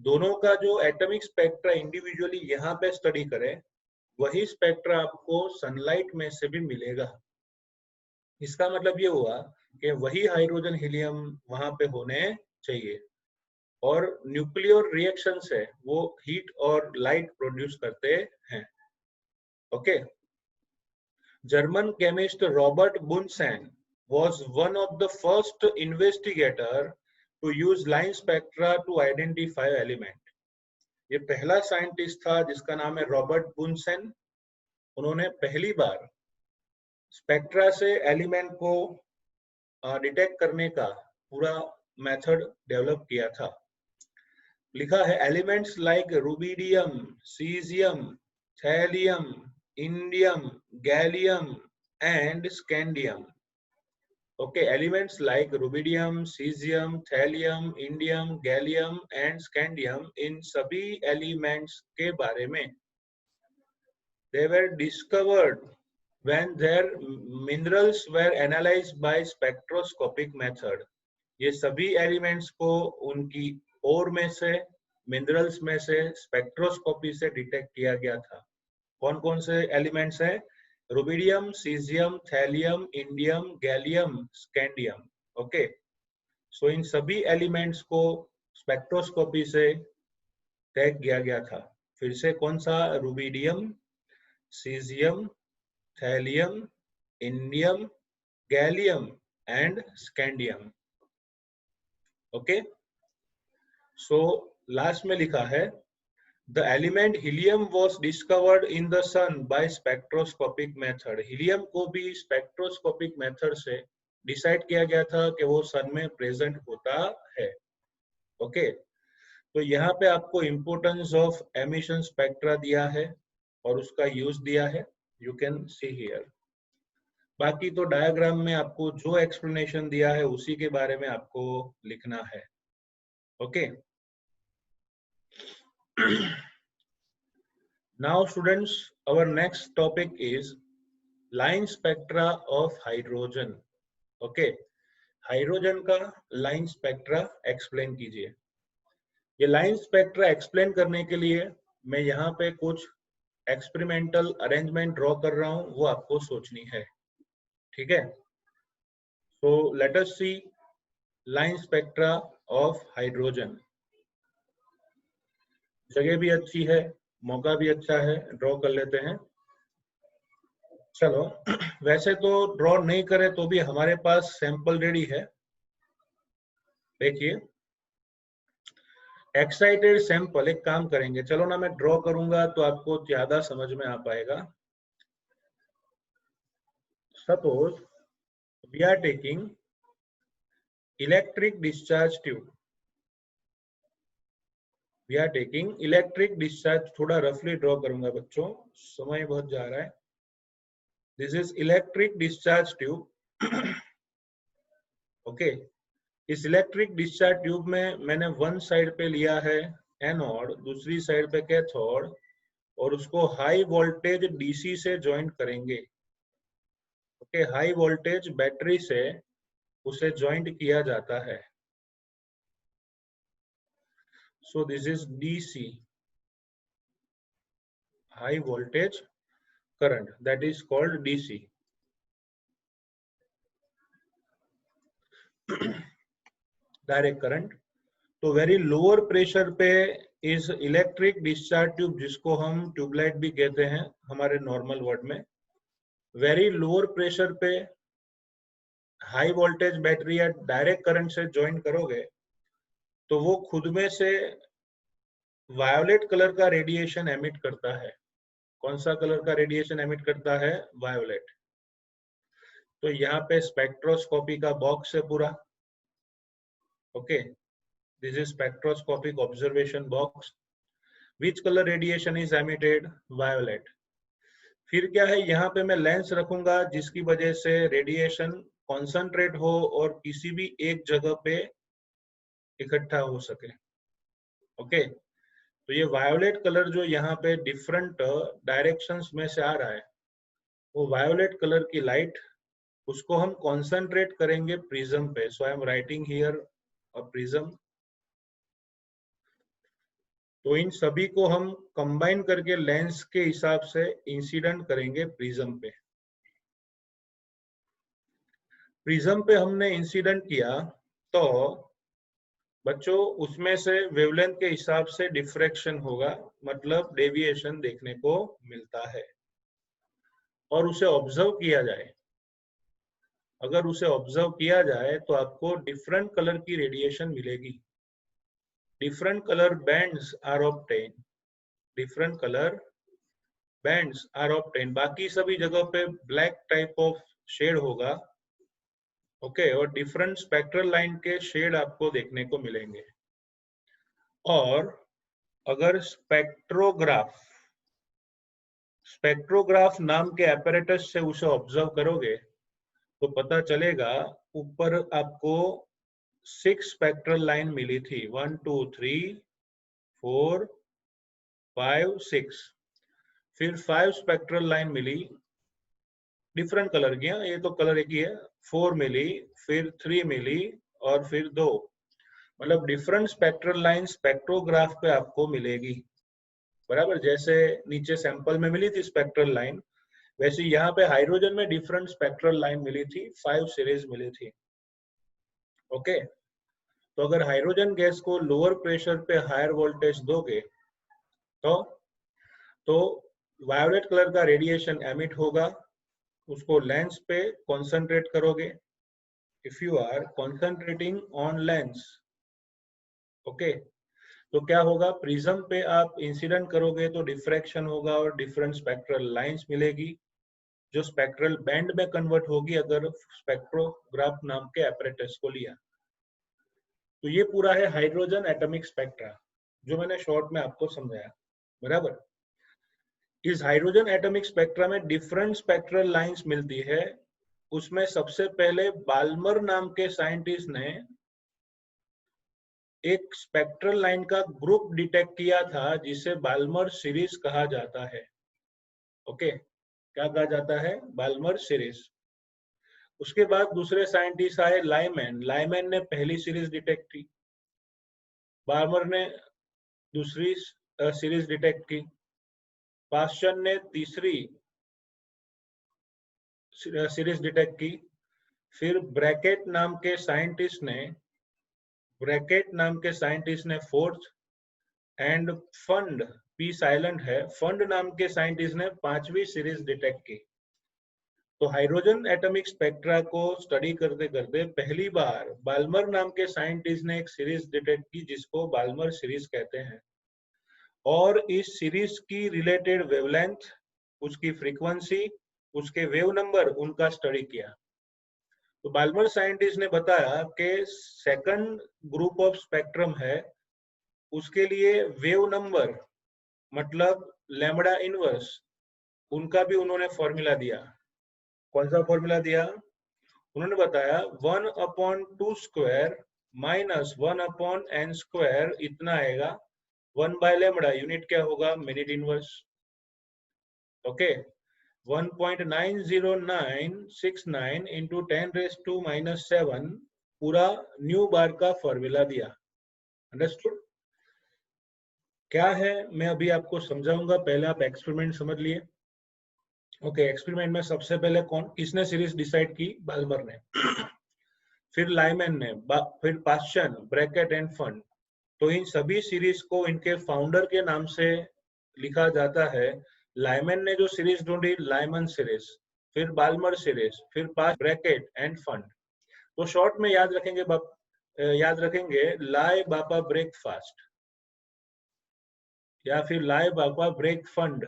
दोनों का जो एटॉमिक स्पेक्ट्रा इंडिविजुअली यहाँ पे स्टडी करें वही स्पेक्ट्रा आपको सनलाइट में से भी मिलेगा. इसका मतलब ये हुआ कि वही हाइड्रोजन हीलियम वहां पे होने चाहिए और न्यूक्लियर रिएक्शन से वो हीट और लाइट प्रोड्यूस करते हैं. Okay, German chemist Robert बुनसेन was one of the first investigator to use line spectra to identify element. ये पहला साइंटिस्ट था जिसका नाम है रॉबर्ट बुनसेन. उन्होंने पहली बार स्पेक्ट्रा से एलिमेंट को डिटेक्ट करने का पूरा मेथड डेवलप किया था. लिखा है elements like rubidium, caesium, thallium, indium, gallium and scandium. Okay, elements like rubidium, cesium, thallium, indium, gallium and scandium, इन सभी elements के बारे में they were discovered when their minerals were analyzed by spectroscopic method. ये सभी elements को उनकी ओर में से, मिनरल्स में से स्पेक्ट्रोस्कोपी से डिटेक्ट किया गया था. कौन कौन से एलिमेंट्स हैं? Rubidium, caesium, thallium, indium, gallium, scandium. Okay, so इन सभी एलिमेंट्स को स्पेक्ट्रोस्कोपी से टैग किया गया था. फिर से कौन सा? Rubidium, caesium, thallium, indium, gallium and scandium. Okay, so last में लिखा है The element helium was discovered in the sun by spectroscopic method. Helium को भी स्पेक्ट्रोस्कोपिक मेथड से डिसाइड किया गया था कि वो सन में प्रेजेंट होता है. ओके, तो यहाँ पे आपको इम्पोर्टेंस ऑफ एमिशन स्पेक्ट्रा दिया है और उसका यूज दिया है. You can see here. बाकी तो डायग्राम में आपको जो एक्सप्लेनेशन दिया है उसी के बारे में आपको लिखना है. Okay. Now students, our next topic is line spectra of hydrogen. Okay, hydrogen का लाइन स्पेक्ट्रा एक्सप्लेन कीजिए. ये लाइन स्पेक्ट्रा एक्सप्लेन करने के लिए मैं यहाँ पे कुछ एक्सपेरिमेंटल अरेंजमेंट ड्रॉ कर रहा हूँ, वो आपको सोचनी है. ठीक है. So let us see line spectra of hydrogen. जगह भी अच्छी है, मौका भी अच्छा है, ड्रॉ कर लेते हैं. चलो, वैसे तो ड्रॉ नहीं करे तो भी हमारे पास सैंपल रेडी है. देखिए, एक्साइटेड सैंपल. एक काम करेंगे, चलो ना मैं ड्रॉ करूंगा तो आपको ज्यादा समझ में आ पाएगा. Suppose we are taking electric discharge tube. We are taking electric discharge. थोड़ा रफली ड्रॉ करूंगा बच्चों, समय बहुत जा रहा है. This is electric discharge tube. Okay, इस इलेक्ट्रिक डिस्चार्ज ट्यूब में मैंने वन साइड पे लिया है एनोड, दूसरी साइड पे कैथोड, और उसको हाई वोल्टेज डीसी से ज्वाइन करेंगे. ओके, हाई वोल्टेज बैटरी से उसे ज्वाइंट किया जाता है. So this is DC, high voltage current, that is called DC. Direct current. तो वेरी लोअर प्रेशर पे इस इलेक्ट्रिक डिस्चार्ज ट्यूब, जिसको हम ट्यूबलाइट भी कहते हैं हमारे नॉर्मल वर्ड में, वेरी लोअर प्रेशर पे हाई वोल्टेज बैटरी या डायरेक्ट करंट से ज्वाइन करोगे तो वो खुद में से वायोलेट कलर का रेडिएशन एमिट करता है. कौन सा कलर का रेडिएशन एमिट करता है? वायोलेट. तो यहाँ पे स्पेक्ट्रोस्कोपी का बॉक्स है पूरा. Okay, this is spectroscopic observation box. Which colour radiation is emitted? Violet. फिर क्या है, यहाँ पे मैं लेंस रखूंगा जिसकी वजह से रेडिएशन कॉन्सेंट्रेट हो और किसी भी एक जगह पे इकट्ठा हो सके. ओके, तो ये वायोलेट कलर जो यहाँ पे डिफरेंट डायरेक्शंस में से आ रहा है, वो वायोलेट कलर की लाइट, उसको हम कॉन्सेंट्रेट करेंगे प्रिज्म पे. So I am writing here a prism. तो इन सभी को हम कंबाइन करके लेंस के हिसाब से इंसिडेंट करेंगे प्रिज्म पे. प्रिज्म पे हमने इंसिडेंट किया तो बच्चों उसमें से वेवलेंथ के हिसाब से डिफ्रैक्शन होगा, मतलब डेविएशन देखने को मिलता है. और उसे ऑब्जर्व किया जाए, अगर उसे ऑब्जर्व किया जाए तो आपको डिफरेंट कलर की रेडिएशन मिलेगी. Different colour bands are obtain. Different colour bands are obtain. बाकी सभी जगह पे ब्लैक टाइप ऑफ शेड होगा. ओके, और डिफरेंट स्पेक्ट्रल लाइन के शेड आपको देखने को मिलेंगे. और अगर स्पेक्ट्रोग्राफ नाम के एपरेटस से उसे ऑब्जर्व करोगे तो पता चलेगा, ऊपर आपको 6 स्पेक्ट्रल लाइन मिली थी. 1 2 3 4 5 6. फिर 5 स्पेक्ट्रल लाइन मिली डिफरेंट कलर की. ये तो कलर एक ही है. 4 मिली, फिर 3 मिली और फिर 2. मतलब डिफरेंट स्पेक्ट्रल लाइन स्पेक्ट्रोग्राफ पे आपको मिलेगी. बराबर, जैसे नीचे सैंपल में मिली थी स्पेक्ट्रल लाइन, वैसे यहाँ पे हाइड्रोजन में डिफरेंट स्पेक्ट्रल लाइन मिली थी. 5 सीरीज मिली थी. ओके, तो अगर हाइड्रोजन गैस को लोअर प्रेशर पे हायर वोल्टेज दोगे तो वायोलेट कलर का रेडिएशन एमिट होगा. उसको लेंस पे कॉन्सेंट्रेट करोगे. If you are concentrating on lens, okay, तो क्या होगा, प्रिज्म पे आप इंसिडेंट करोगे तो डिफ्रैक्शन होगा और डिफरेंट स्पेक्ट्रल लाइंस मिलेगी, जो स्पेक्ट्रल बैंड में कन्वर्ट होगी अगर स्पेक्ट्रोग्राफ नाम के एपरेटस को लिया। तो ये पूरा है हाइड्रोजन एटॉमिक स्पेक्ट्रा, जो मैंने शॉर्ट में आपको समझाया, बराबर। इस हाइड्रोजन एटॉमिक स्पेक्ट्रा में डिफरेंट स्पेक्ट्रल लाइंस मिलती है। उसमें सबसे पहले बाल्मर नाम के साइंटिस्ट ने एक स्पेक्ट्रल लाइन का ग्रुप डिटेक्ट किया था जिसे बाल्मर सीरीज कहा जाता है। ओके, क्या कहा जाता है, बाल्मर सीरीज। उसके बाद दूसरे साइंटिस्ट आए लाइमैन। लाइमैन ने पहली सीरीज डिटेक्ट की, बाल्मर ने दूसरी सीरीज डिटेक्ट की, पास्चन ने तीसरी सीरीज डिटेक्ट की, फिर ब्रैकेट नाम के साइंटिस्ट ने fourth, end fund, P silent है, फंड नाम के साइंटिस्ट ने पांचवी सीरीज डिटेक्ट की। तो हाइड्रोजन एटॉमिक स्पेक्ट्रा को स्टडी करते करते पहली बार बाल्मर नाम के साइंटिस्ट ने एक सीरीज डिटेक्ट की जिसको बाल्मर सीरीज कहते हैं, और इस सीरीज की रिलेटेड वेवलेंथ, उसकी फ्रीक्वेंसी, उसके वेव नंबर, उनका स्टडी किया। तो बाल्मर साइंटिस्ट ने बताया कि सेकंड ग्रुप ऑफ स्पेक्ट्रम है, उसके लिए वेव नंबर मतलब लैम्बडा इनवर्स, उनका भी उन्होंने फॉर्मूला दिया। कौन सा फॉर्मूला दिया, उन्होंने बताया 1/2² माइनस 1/n² इतना आएगा, 1/λ यूनिट क्या होगा, मिनट इनवर्स। ओके, 1.90969 इंटू 10⁻⁻7 पूरा न्यू बार का फॉर्मूला दिया। अंडरस्टूड? क्या है मैं अभी आपको समझाऊंगा, पहले आप एक्सपेरिमेंट समझ लिए। ओके, एक्सपेरिमेंट में सबसे पहले किसने सीरीज डिसाइड की, बाल्मर ने, फिर लाइमैन ने, फिर पास्चन, ब्रैकेट एंड फंड। तो इन सभी सीरीज को इनके फाउंडर के नाम से लिखा जाता है। लाइमैन ने जो सीरीज ढूंढी, लाइमन सीरीज, फिर बाल्मर सीरीज, फिर पास, ब्रैकेट एंड फंड। तो शॉर्ट में याद रखेंगे लाई बापा ब्रेकफास्ट, या फिर लाई बापा ब्रेक फंड।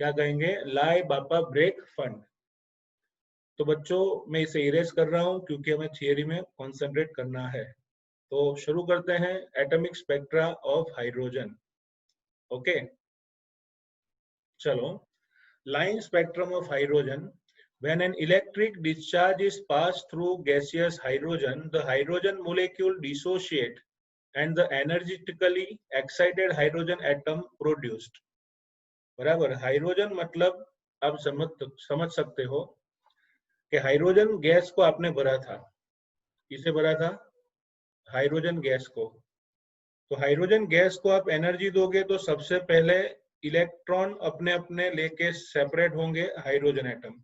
क्या कहेंगे, लाई बापा ब्रेक फंड। तो बच्चों मैं इसे इरेज कर रहा हूं क्योंकि हमें थियरी में कॉन्सेंट्रेट करना है। तो शुरू करते हैं, atomic spectra of hydrogen. Okay, चलो, line spectrum of hydrogen. When an electric discharge is passed through gaseous hydrogen, the hydrogen molecule dissociate and the energetically excited hydrogen atom produced. बराबर, hydrogen मतलब आप समझ सकते हो कि हाइड्रोजन गैस को आपने भरा था, किसे भरा था, हाइड्रोजन गैस को। तो हाइड्रोजन गैस को आप एनर्जी दोगे तो सबसे पहले इलेक्ट्रॉन अपने अपने लेके सेपरेट होंगे हाइड्रोजन एटम।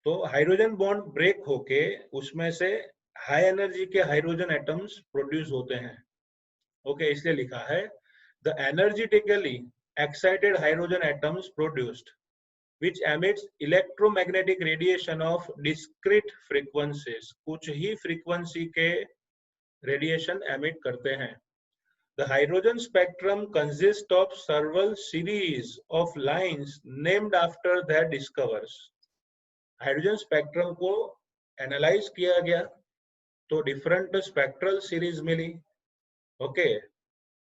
तो हाइड्रोजन बॉन्ड ब्रेक होके उसमें से हाई एनर्जी के हाइड्रोजन एटम्स प्रोड्यूस होते हैं। ओके, इसलिए लिखा है the energetically excited hydrogen atoms produced which emits electromagnetic radiation of discrete frequencies, कुछ ही फ्रीक्वेंसी के रेडिएशन एमिट करते हैं। The hydrogen spectrum consists of several series of lines named after their discoverers. Hydrogen spectrum को analyse किया गया तो different spectral series मिली। Okay,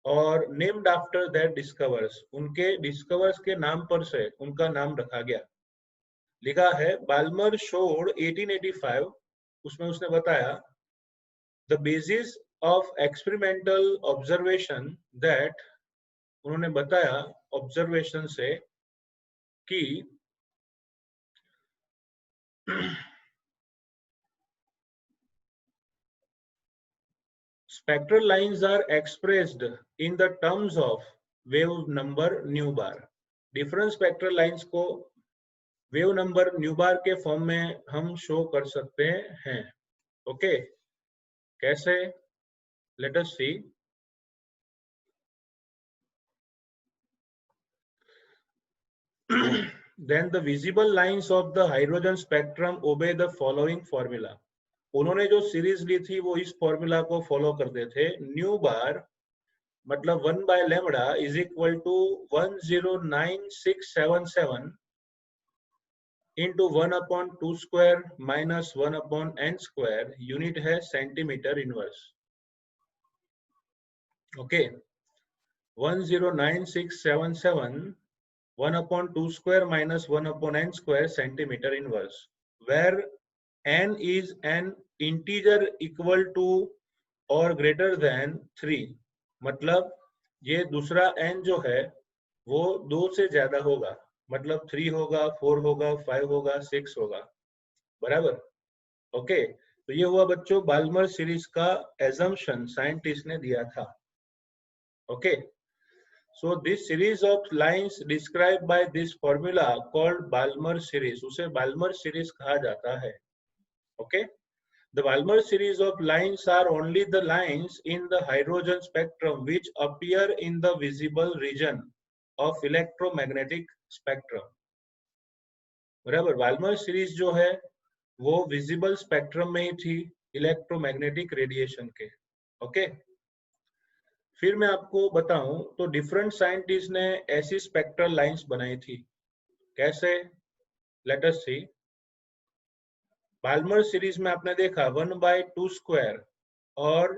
और named after that discovers, उनके डिस्कवर्स के नाम पर से उनका नाम रखा गया। लिखा है बाल्मर शोड 1885, उसमें उसने बताया the basis of experimental observation that, उन्होंने बताया ऑब्जर्वेशन से कि spectral lines are expressed in the terms of wave number nu bar. Different spectral lines को वेव नंबर न्यू बार के फॉर्म में हम शो कर सकते हैं। ओके, कैसे, let us see. Then the visible lines of the hydrogen spectrum obey the following formula. उन्होंने जो सीरीज ली थी वो इस फॉर्मूला को फॉलो करते थे, न्यू बार मतलब 1 by lambda is equal to 109677 into 1/2 square minus 1/n square, unit है centimetre inverse. Okay, 109677 1/2 square minus 1/n square centimeter inverse, where n is an integer equal to or greater than 3। मतलब ये दूसरा n जो है वो 2 से ज्यादा होगा, मतलब 3 होगा, 4 होगा, 5 होगा, 6 होगा, बराबर। ओके, तो ये हुआ बच्चों बाल्मर सीरीज का एजम्पशन साइंटिस्ट ने दिया था। Okay, so this series of lines described by this formula called Balmer series, उसे Balmer series कहा जाता है। Okay, the Balmer series of lines are only the lines in the hydrogen spectrum which appear in the visible region of electromagnetic spectrum। बराबर, Balmer series जो है वो visible spectrum में ही थी इलेक्ट्रोमैग्नेटिक रेडिएशन के। ओके, फिर मैं आपको बताऊं तो डिफरेंट साइंटिस्ट ने ऐसी स्पेक्ट्रल लाइंस बनाई थी। कैसे? लेट अस सी। बाल्मर सीरीज में आपने देखा 1/2 स्क्वायर और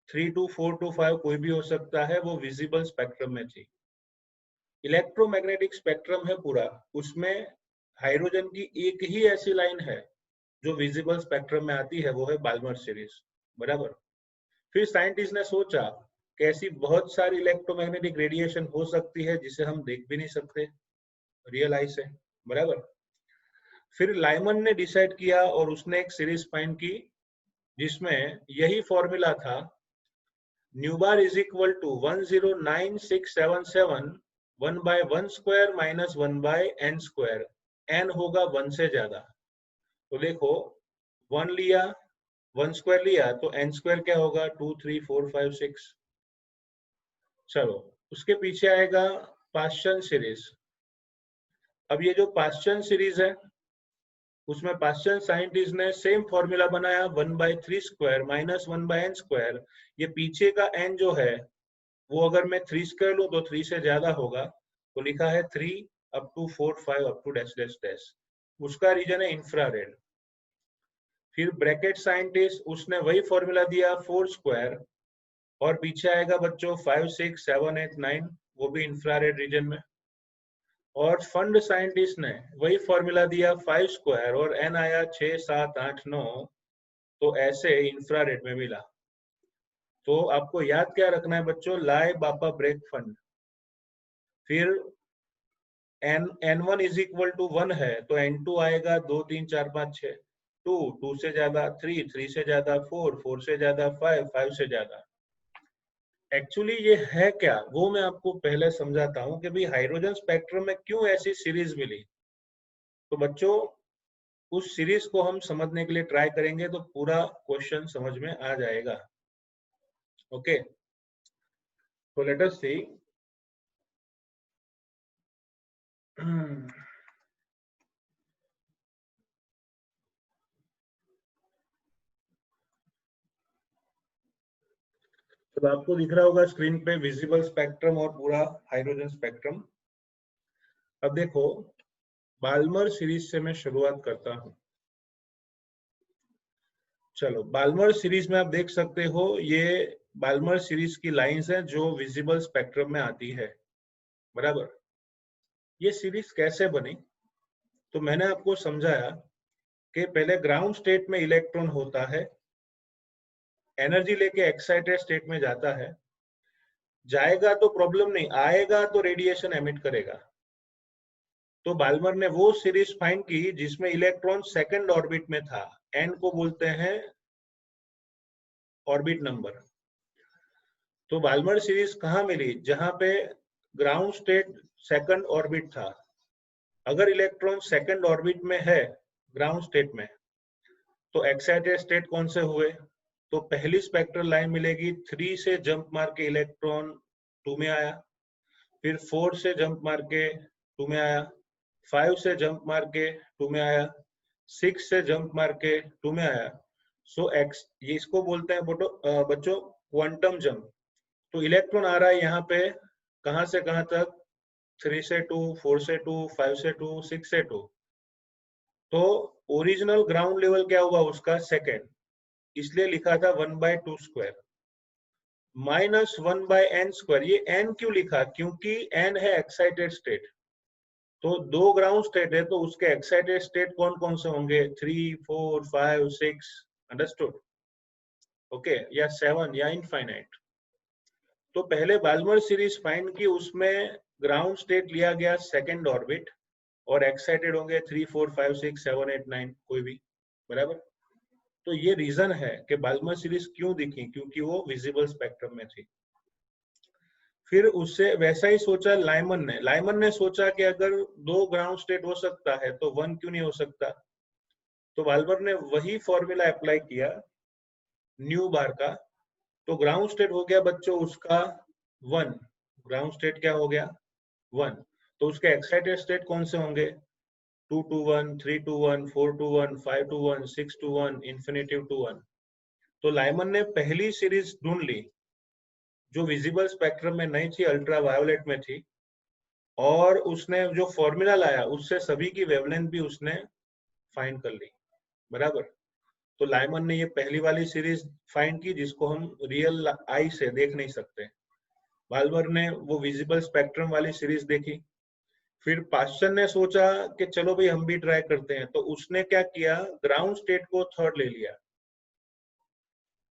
3 to 4 to 5 कोई भी हो सकता है, वो विजिबल स्पेक्ट्रम में थी। इलेक्ट्रोमैग्नेटिक स्पेक्ट्रम है पूरा, उसमें हाइड्रोजन की एक ही ऐसी लाइन है जो विजिबल स्पेक्ट्रम में आती है, वो है बाल्मर सीरीज, बराबर। फिर साइंटिस्ट ने सोचा कि ऐसी बहुत सारी इलेक्ट्रोमैग्नेटिक रेडिएशन हो सकती है जिसे हम देख भी नहीं सकते रियल आई से, बराबर। फिर लाइमन ने डिसाइड किया और उसने एक सीरीज फाइंड की जिसमें यही फॉर्मूला था, nu bar is equal to 109677 1 by 1 square minus 1 by n square, n होगा 1 से ज्यादा। तो देखो 1 लिया, 1 स्क्वायर लिया तो n स्क्वायर क्या होगा, 2 3 4 5 6। चलो उसके पीछे आएगा पाश्चन सीरीज। अब ये जो पाश्चन सीरीज है उसमें पाश्चन साइंटिस्ट ने सेम फॉर्मूला बनाया, 1/3 स्क्वायर माइनस 1/n स्क्वायर। ये पीछे का n जो है वो अगर मैं 3 स्क्वायर लूं तो 3 से ज्यादा होगा, तो लिखा है 3 up to 4 5 up to dash dash dash, उसका रीजन है इंफ्रारेड। फिर ब्रैकेट साइंटिस्ट उसने वही फॉर्मूला दिया 4 स्क्वायर और पीछे आएगा बच्चों 5 6 7 8 9, वो भी इंफ्रारेड रीजन में। और फंड साइंटिस्ट ने वही फॉर्मूला दिया 5 स्क्वायर और n आया 6 7 8 9, तो ऐसे इंफ्रारेड में मिला। तो आपको याद क्या रखना है बच्चों, लाए बापा ब्रेक फंड। फिर n1 इज इक्वल टू 1 है तो n2 आएगा 2 3 4 5 6, 2 2 से ज्यादा 3 3 से ज्यादा 4 4 से ज्यादा 5 5 से ज्यादा। एक्चुअली ये है क्या वो मैं आपको पहले समझाता हूँ कि भाई हाइड्रोजन स्पेक्ट्रम में क्यों ऐसी सीरीज मिली। तो बच्चों उस सीरीज को हम समझने के लिए ट्राई करेंगे तो पूरा क्वेश्चन समझ में आ जाएगा। ओके, तो लेट अस सी। तो आपको दिख रहा होगा स्क्रीन पे विजिबल स्पेक्ट्रम और पूरा हाइड्रोजन स्पेक्ट्रम। अब देखो बाल्मर सीरीज से मैं शुरुआत करता हूं। चलो बाल्मर सीरीज में आप देख सकते हो ये बाल्मर सीरीज की लाइंस हैं जो विजिबल स्पेक्ट्रम में आती है, बराबर। ये सीरीज कैसे बनी, तो मैंने आपको समझाया कि पहले ग्राउंड स्टेट में इलेक्ट्रॉन होता है, एनर्जी लेके एक्साइटेड स्टेट में जाता है, जाएगा तो प्रॉब्लम नहीं, आएगा तो रेडिएशन एमिट करेगा। तो बाल्मर ने वो सीरीज फाइंड की जिसमें इलेक्ट्रॉन सेकंड ऑर्बिट में था, एन को बोलते हैं ऑर्बिट नंबर। तो बाल्मर सीरीज कहाँ मिली, जहां पे ग्राउंड स्टेट सेकंड ऑर्बिट था। अगर इलेक्ट्रॉन सेकंड ऑर्बिट में है ग्राउंड स्टेट में, तो एक्साइटेड स्टेट कौन से हुए, तो पहली स्पेक्ट्रल लाइन मिलेगी 3 से जंप मार के इलेक्ट्रॉन 2 में आया, फिर 4 से जंप मार के 2 में आया, 5 से जंप मार के 2 में आया, 6 से जंप मार के 2 में आया, सो एक्स, ये इसको बोलते हैं बच्चों क्वांटम जंप। तो इलेक्ट्रॉन आ रहा है यहाँ पे कहाँ से कहाँ तक, 3 से 2, 4 से 2, 5 से 2, 6 से 2। तो ओरिजिनल ग्राउंड लेवल क्या हुआ उसका, सेकेंड, इसलिए लिखा था 1/2² -1/n²। ये n क्यों लिखा, क्योंकि n है एक्साइटेड स्टेट। तो 2 ग्राउंड स्टेट है, तो उसके एक्साइटेड स्टेट कौन कौन से होंगे, 3, 4, 5, 6, अंडरस्टूड, ओके, या 7 या इनफाइनाइट। तो पहले बाल्मर सीरीज फाइंड की, उसमें ग्राउंड स्टेट लिया गया सेकेंड ऑर्बिट, और एक्साइटेड होंगे 3, 4, 5, 6, 7, 8, 9 कोई भी, बराबर। तो ये रीजन है कि बाल्मर सीरीज क्यों दिखी, क्योंकि वो विजिबल स्पेक्ट्रम में थी। फिर उससे वैसा ही सोचा लाइमन ने सोचा कि अगर 2 ग्राउंड स्टेट हो सकता है तो 1 क्यों नहीं हो सकता। तो बाल्मर ने वही फॉर्मूला अप्लाई किया न्यू बार का। तो ग्राउंड स्टेट हो गया बच्चों उसका 1, ग्राउंड स्टेट क्या हो गया 1। तो उसके एक्साइटेड स्टेट कौन से होंगे, 2 to 1, 3 to 1, 4 to 1, 5 to 1, 6 to 1, infinitive to 1। तो लाइमन ने पहली सीरीज ढूंढ ली जो विजिबल स्पेक्ट्रम में नहीं थी, अल्ट्रा वायोलेट में थी, और उसने जो फॉर्मूला लाया उससे सभी की वेवलेंथ भी उसने फाइंड कर ली, बराबर। तो लाइमन ने ये पहली वाली सीरीज फाइंड की जिसको हम रियल आई से देख नहीं सकते। बाल्मर ने वो विजिबल स्पेक्ट्रम वाली सीरीज देखी। फिर पास्चन ने सोचा कि चलो भाई हम भी ट्राई करते हैं, तो उसने क्या किया, ग्राउंड स्टेट को थर्ड ले लिया।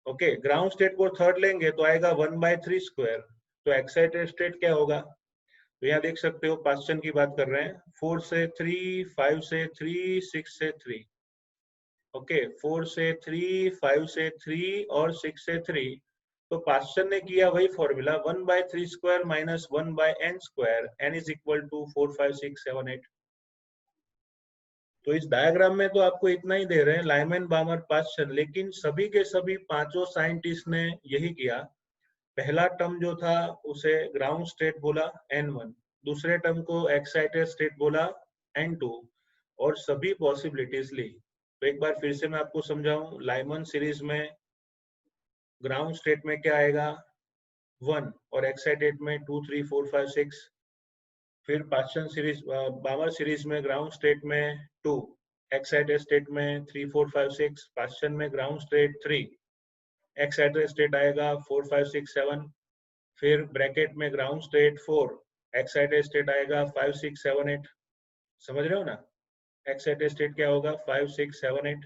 ओके, ग्राउंड स्टेट को थर्ड लेंगे तो आएगा 1/3²। तो एक्साइटेड स्टेट क्या होगा, तो यहाँ देख सकते हो पास्चन की बात कर रहे हैं, 4 से 3, 5 से 3, 6 से 3। ओके, 4 से 3, 5 से 3 और 6 से 3। तो पास्चन ने किया वही formula 1/3² - 1/n², n is equal to 4, 5, 6, 7, 8। तो इस डायग्राम में तो आपको इतना ही दे रहे हैं, लाइमन, बामर, पास्चन, लेकिन सभी के सभी पांचों साइंटिस्ट ने यही किया। पहला टर्म जो था उसे ग्राउंड स्टेट बोला n1, दूसरे टर्म को एक्साइटेड स्टेट बोला n2, और सभी पॉसिबिलिटीज ली। तो एक बार फिर से मैं आपको समझाऊं, लाइमन सीरीज में ग्राउंड स्टेट में क्या आएगा 1, और एक्साइटेड में 2, 3, 4, 5, 6। फिर पास्चन सीरीज, बामर सीरीज में ग्राउंड स्टेट में 2, एक्साइटेड स्टेट में 3, 4, 5, 6। पास्चन में ग्राउंड स्टेट 3, एक्साइटेड स्टेट आएगा 4, 5, 6, 7। फिर ब्रैकेट में ग्राउंड स्टेट 4, एक्साइटेड स्टेट आएगा 5, 6, 7, 8। समझ रहे हो ना, एक्साइटेड स्टेट क्या होगा 5, 6, 7, 8।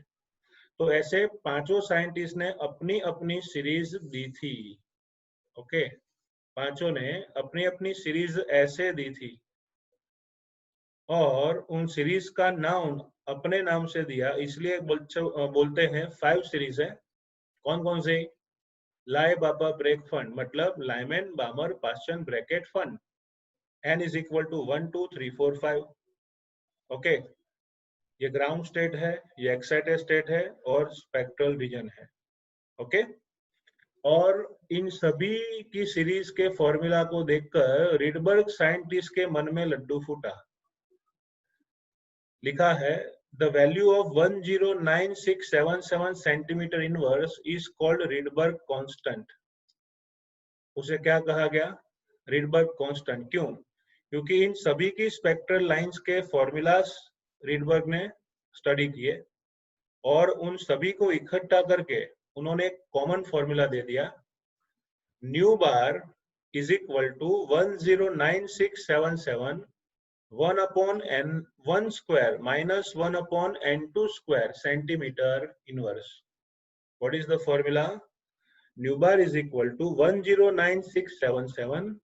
तो ऐसे पांचों साइंटिस्ट ने अपनी अपनी सीरीज दी थी। ओके, पांचों ने अपनी अपनी सीरीज ऐसे दी थी, और उन सीरीज का नाम अपने नाम से दिया, इसलिए बोलते हैं 5 सीरीज है। कौन कौन से, लाई बाबा ब्रेक फंड, मतलब Lyman, Balmer, Paschen, Brackett, Pfund. n is equal to 1, 2, 3, 4, 5। Okay, ये ग्राउंड स्टेट है, ये एक्साइटेड स्टेट है, और स्पेक्ट्रल रीजन है। ओके, और इन सभी की सीरीज के फॉर्मूला को देखकर रिडबर्ग साइंटिस्ट के मन में लड्डू फूटा। लिखा है the value of 109677 centimetre inverse is called Rydberg constant. उसे क्या कहा गया, रिडबर्ग कांस्टेंट। क्यों, क्योंकि इन सभी की स्पेक्ट्रल लाइंस के फॉर्मूलास रिडबर्ग ने स्टडी किए, और उन सभी को इकट्ठा करके उन्होंने एक कॉमन फॉर्मूला दे दिया, nu bar is equal to 109677 1/n1² - 1/n2² centimeter inverse. What is the formula? Nu bar is equal to 109677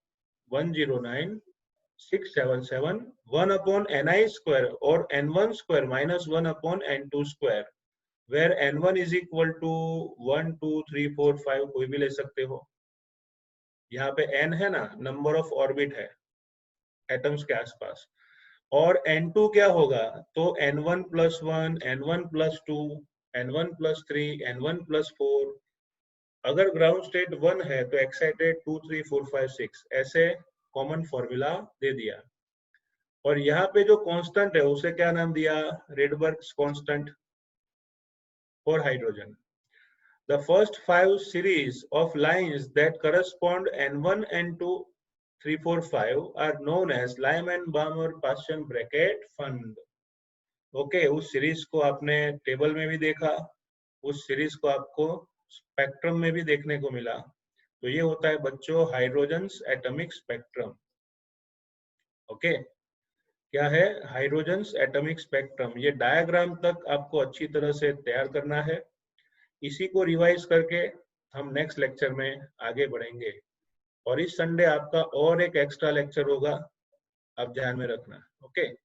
109677 1/ni² or n1² - 1/n2², where n1 is equal to 1, 2, 3, 4, 5 कोई भी ले सकते हो। यहाँ पे n है ना, नंबर ऑफ ऑर्बिट है एटम्स के आसपास, और n2 क्या होगा, तो n1 + 1, n1 + 2, n1 + 3, n1 + 4। अगर ग्राउंड स्टेट 1 है तो एक्साइटेड 2, 3, 4, 5, 6, ऐसे कॉमन फॉर्मूला दे दिया। और यहाँ पे जो कांस्टेंट है उसे क्या नाम दिया, रेडबर्ग्स constant for hydrogen. The first 5 series of lines that correspond N1, N2, 3, 4, 5 are known as Lyman-Balmer-Paschen bracket fund. Okay, उस सीरीज को आपने टेबल में भी देखा, उस सीरीज को आपको स्पेक्ट्रम में भी देखने को मिला। तो ये होता है बच्चों हाइड्रोजन्स एटॉमिक स्पेक्ट्रम। ओके, क्या है हाइड्रोजन्स एटॉमिक स्पेक्ट्रम। ये डायग्राम तक आपको अच्छी तरह से तैयार करना है। इसी को रिवाइज करके हम नेक्स्ट लेक्चर में आगे बढ़ेंगे। और इस संडे आपका और एक एक्स्ट्रा लेक्चर होगा, आप ध्यान में रखना। ओके।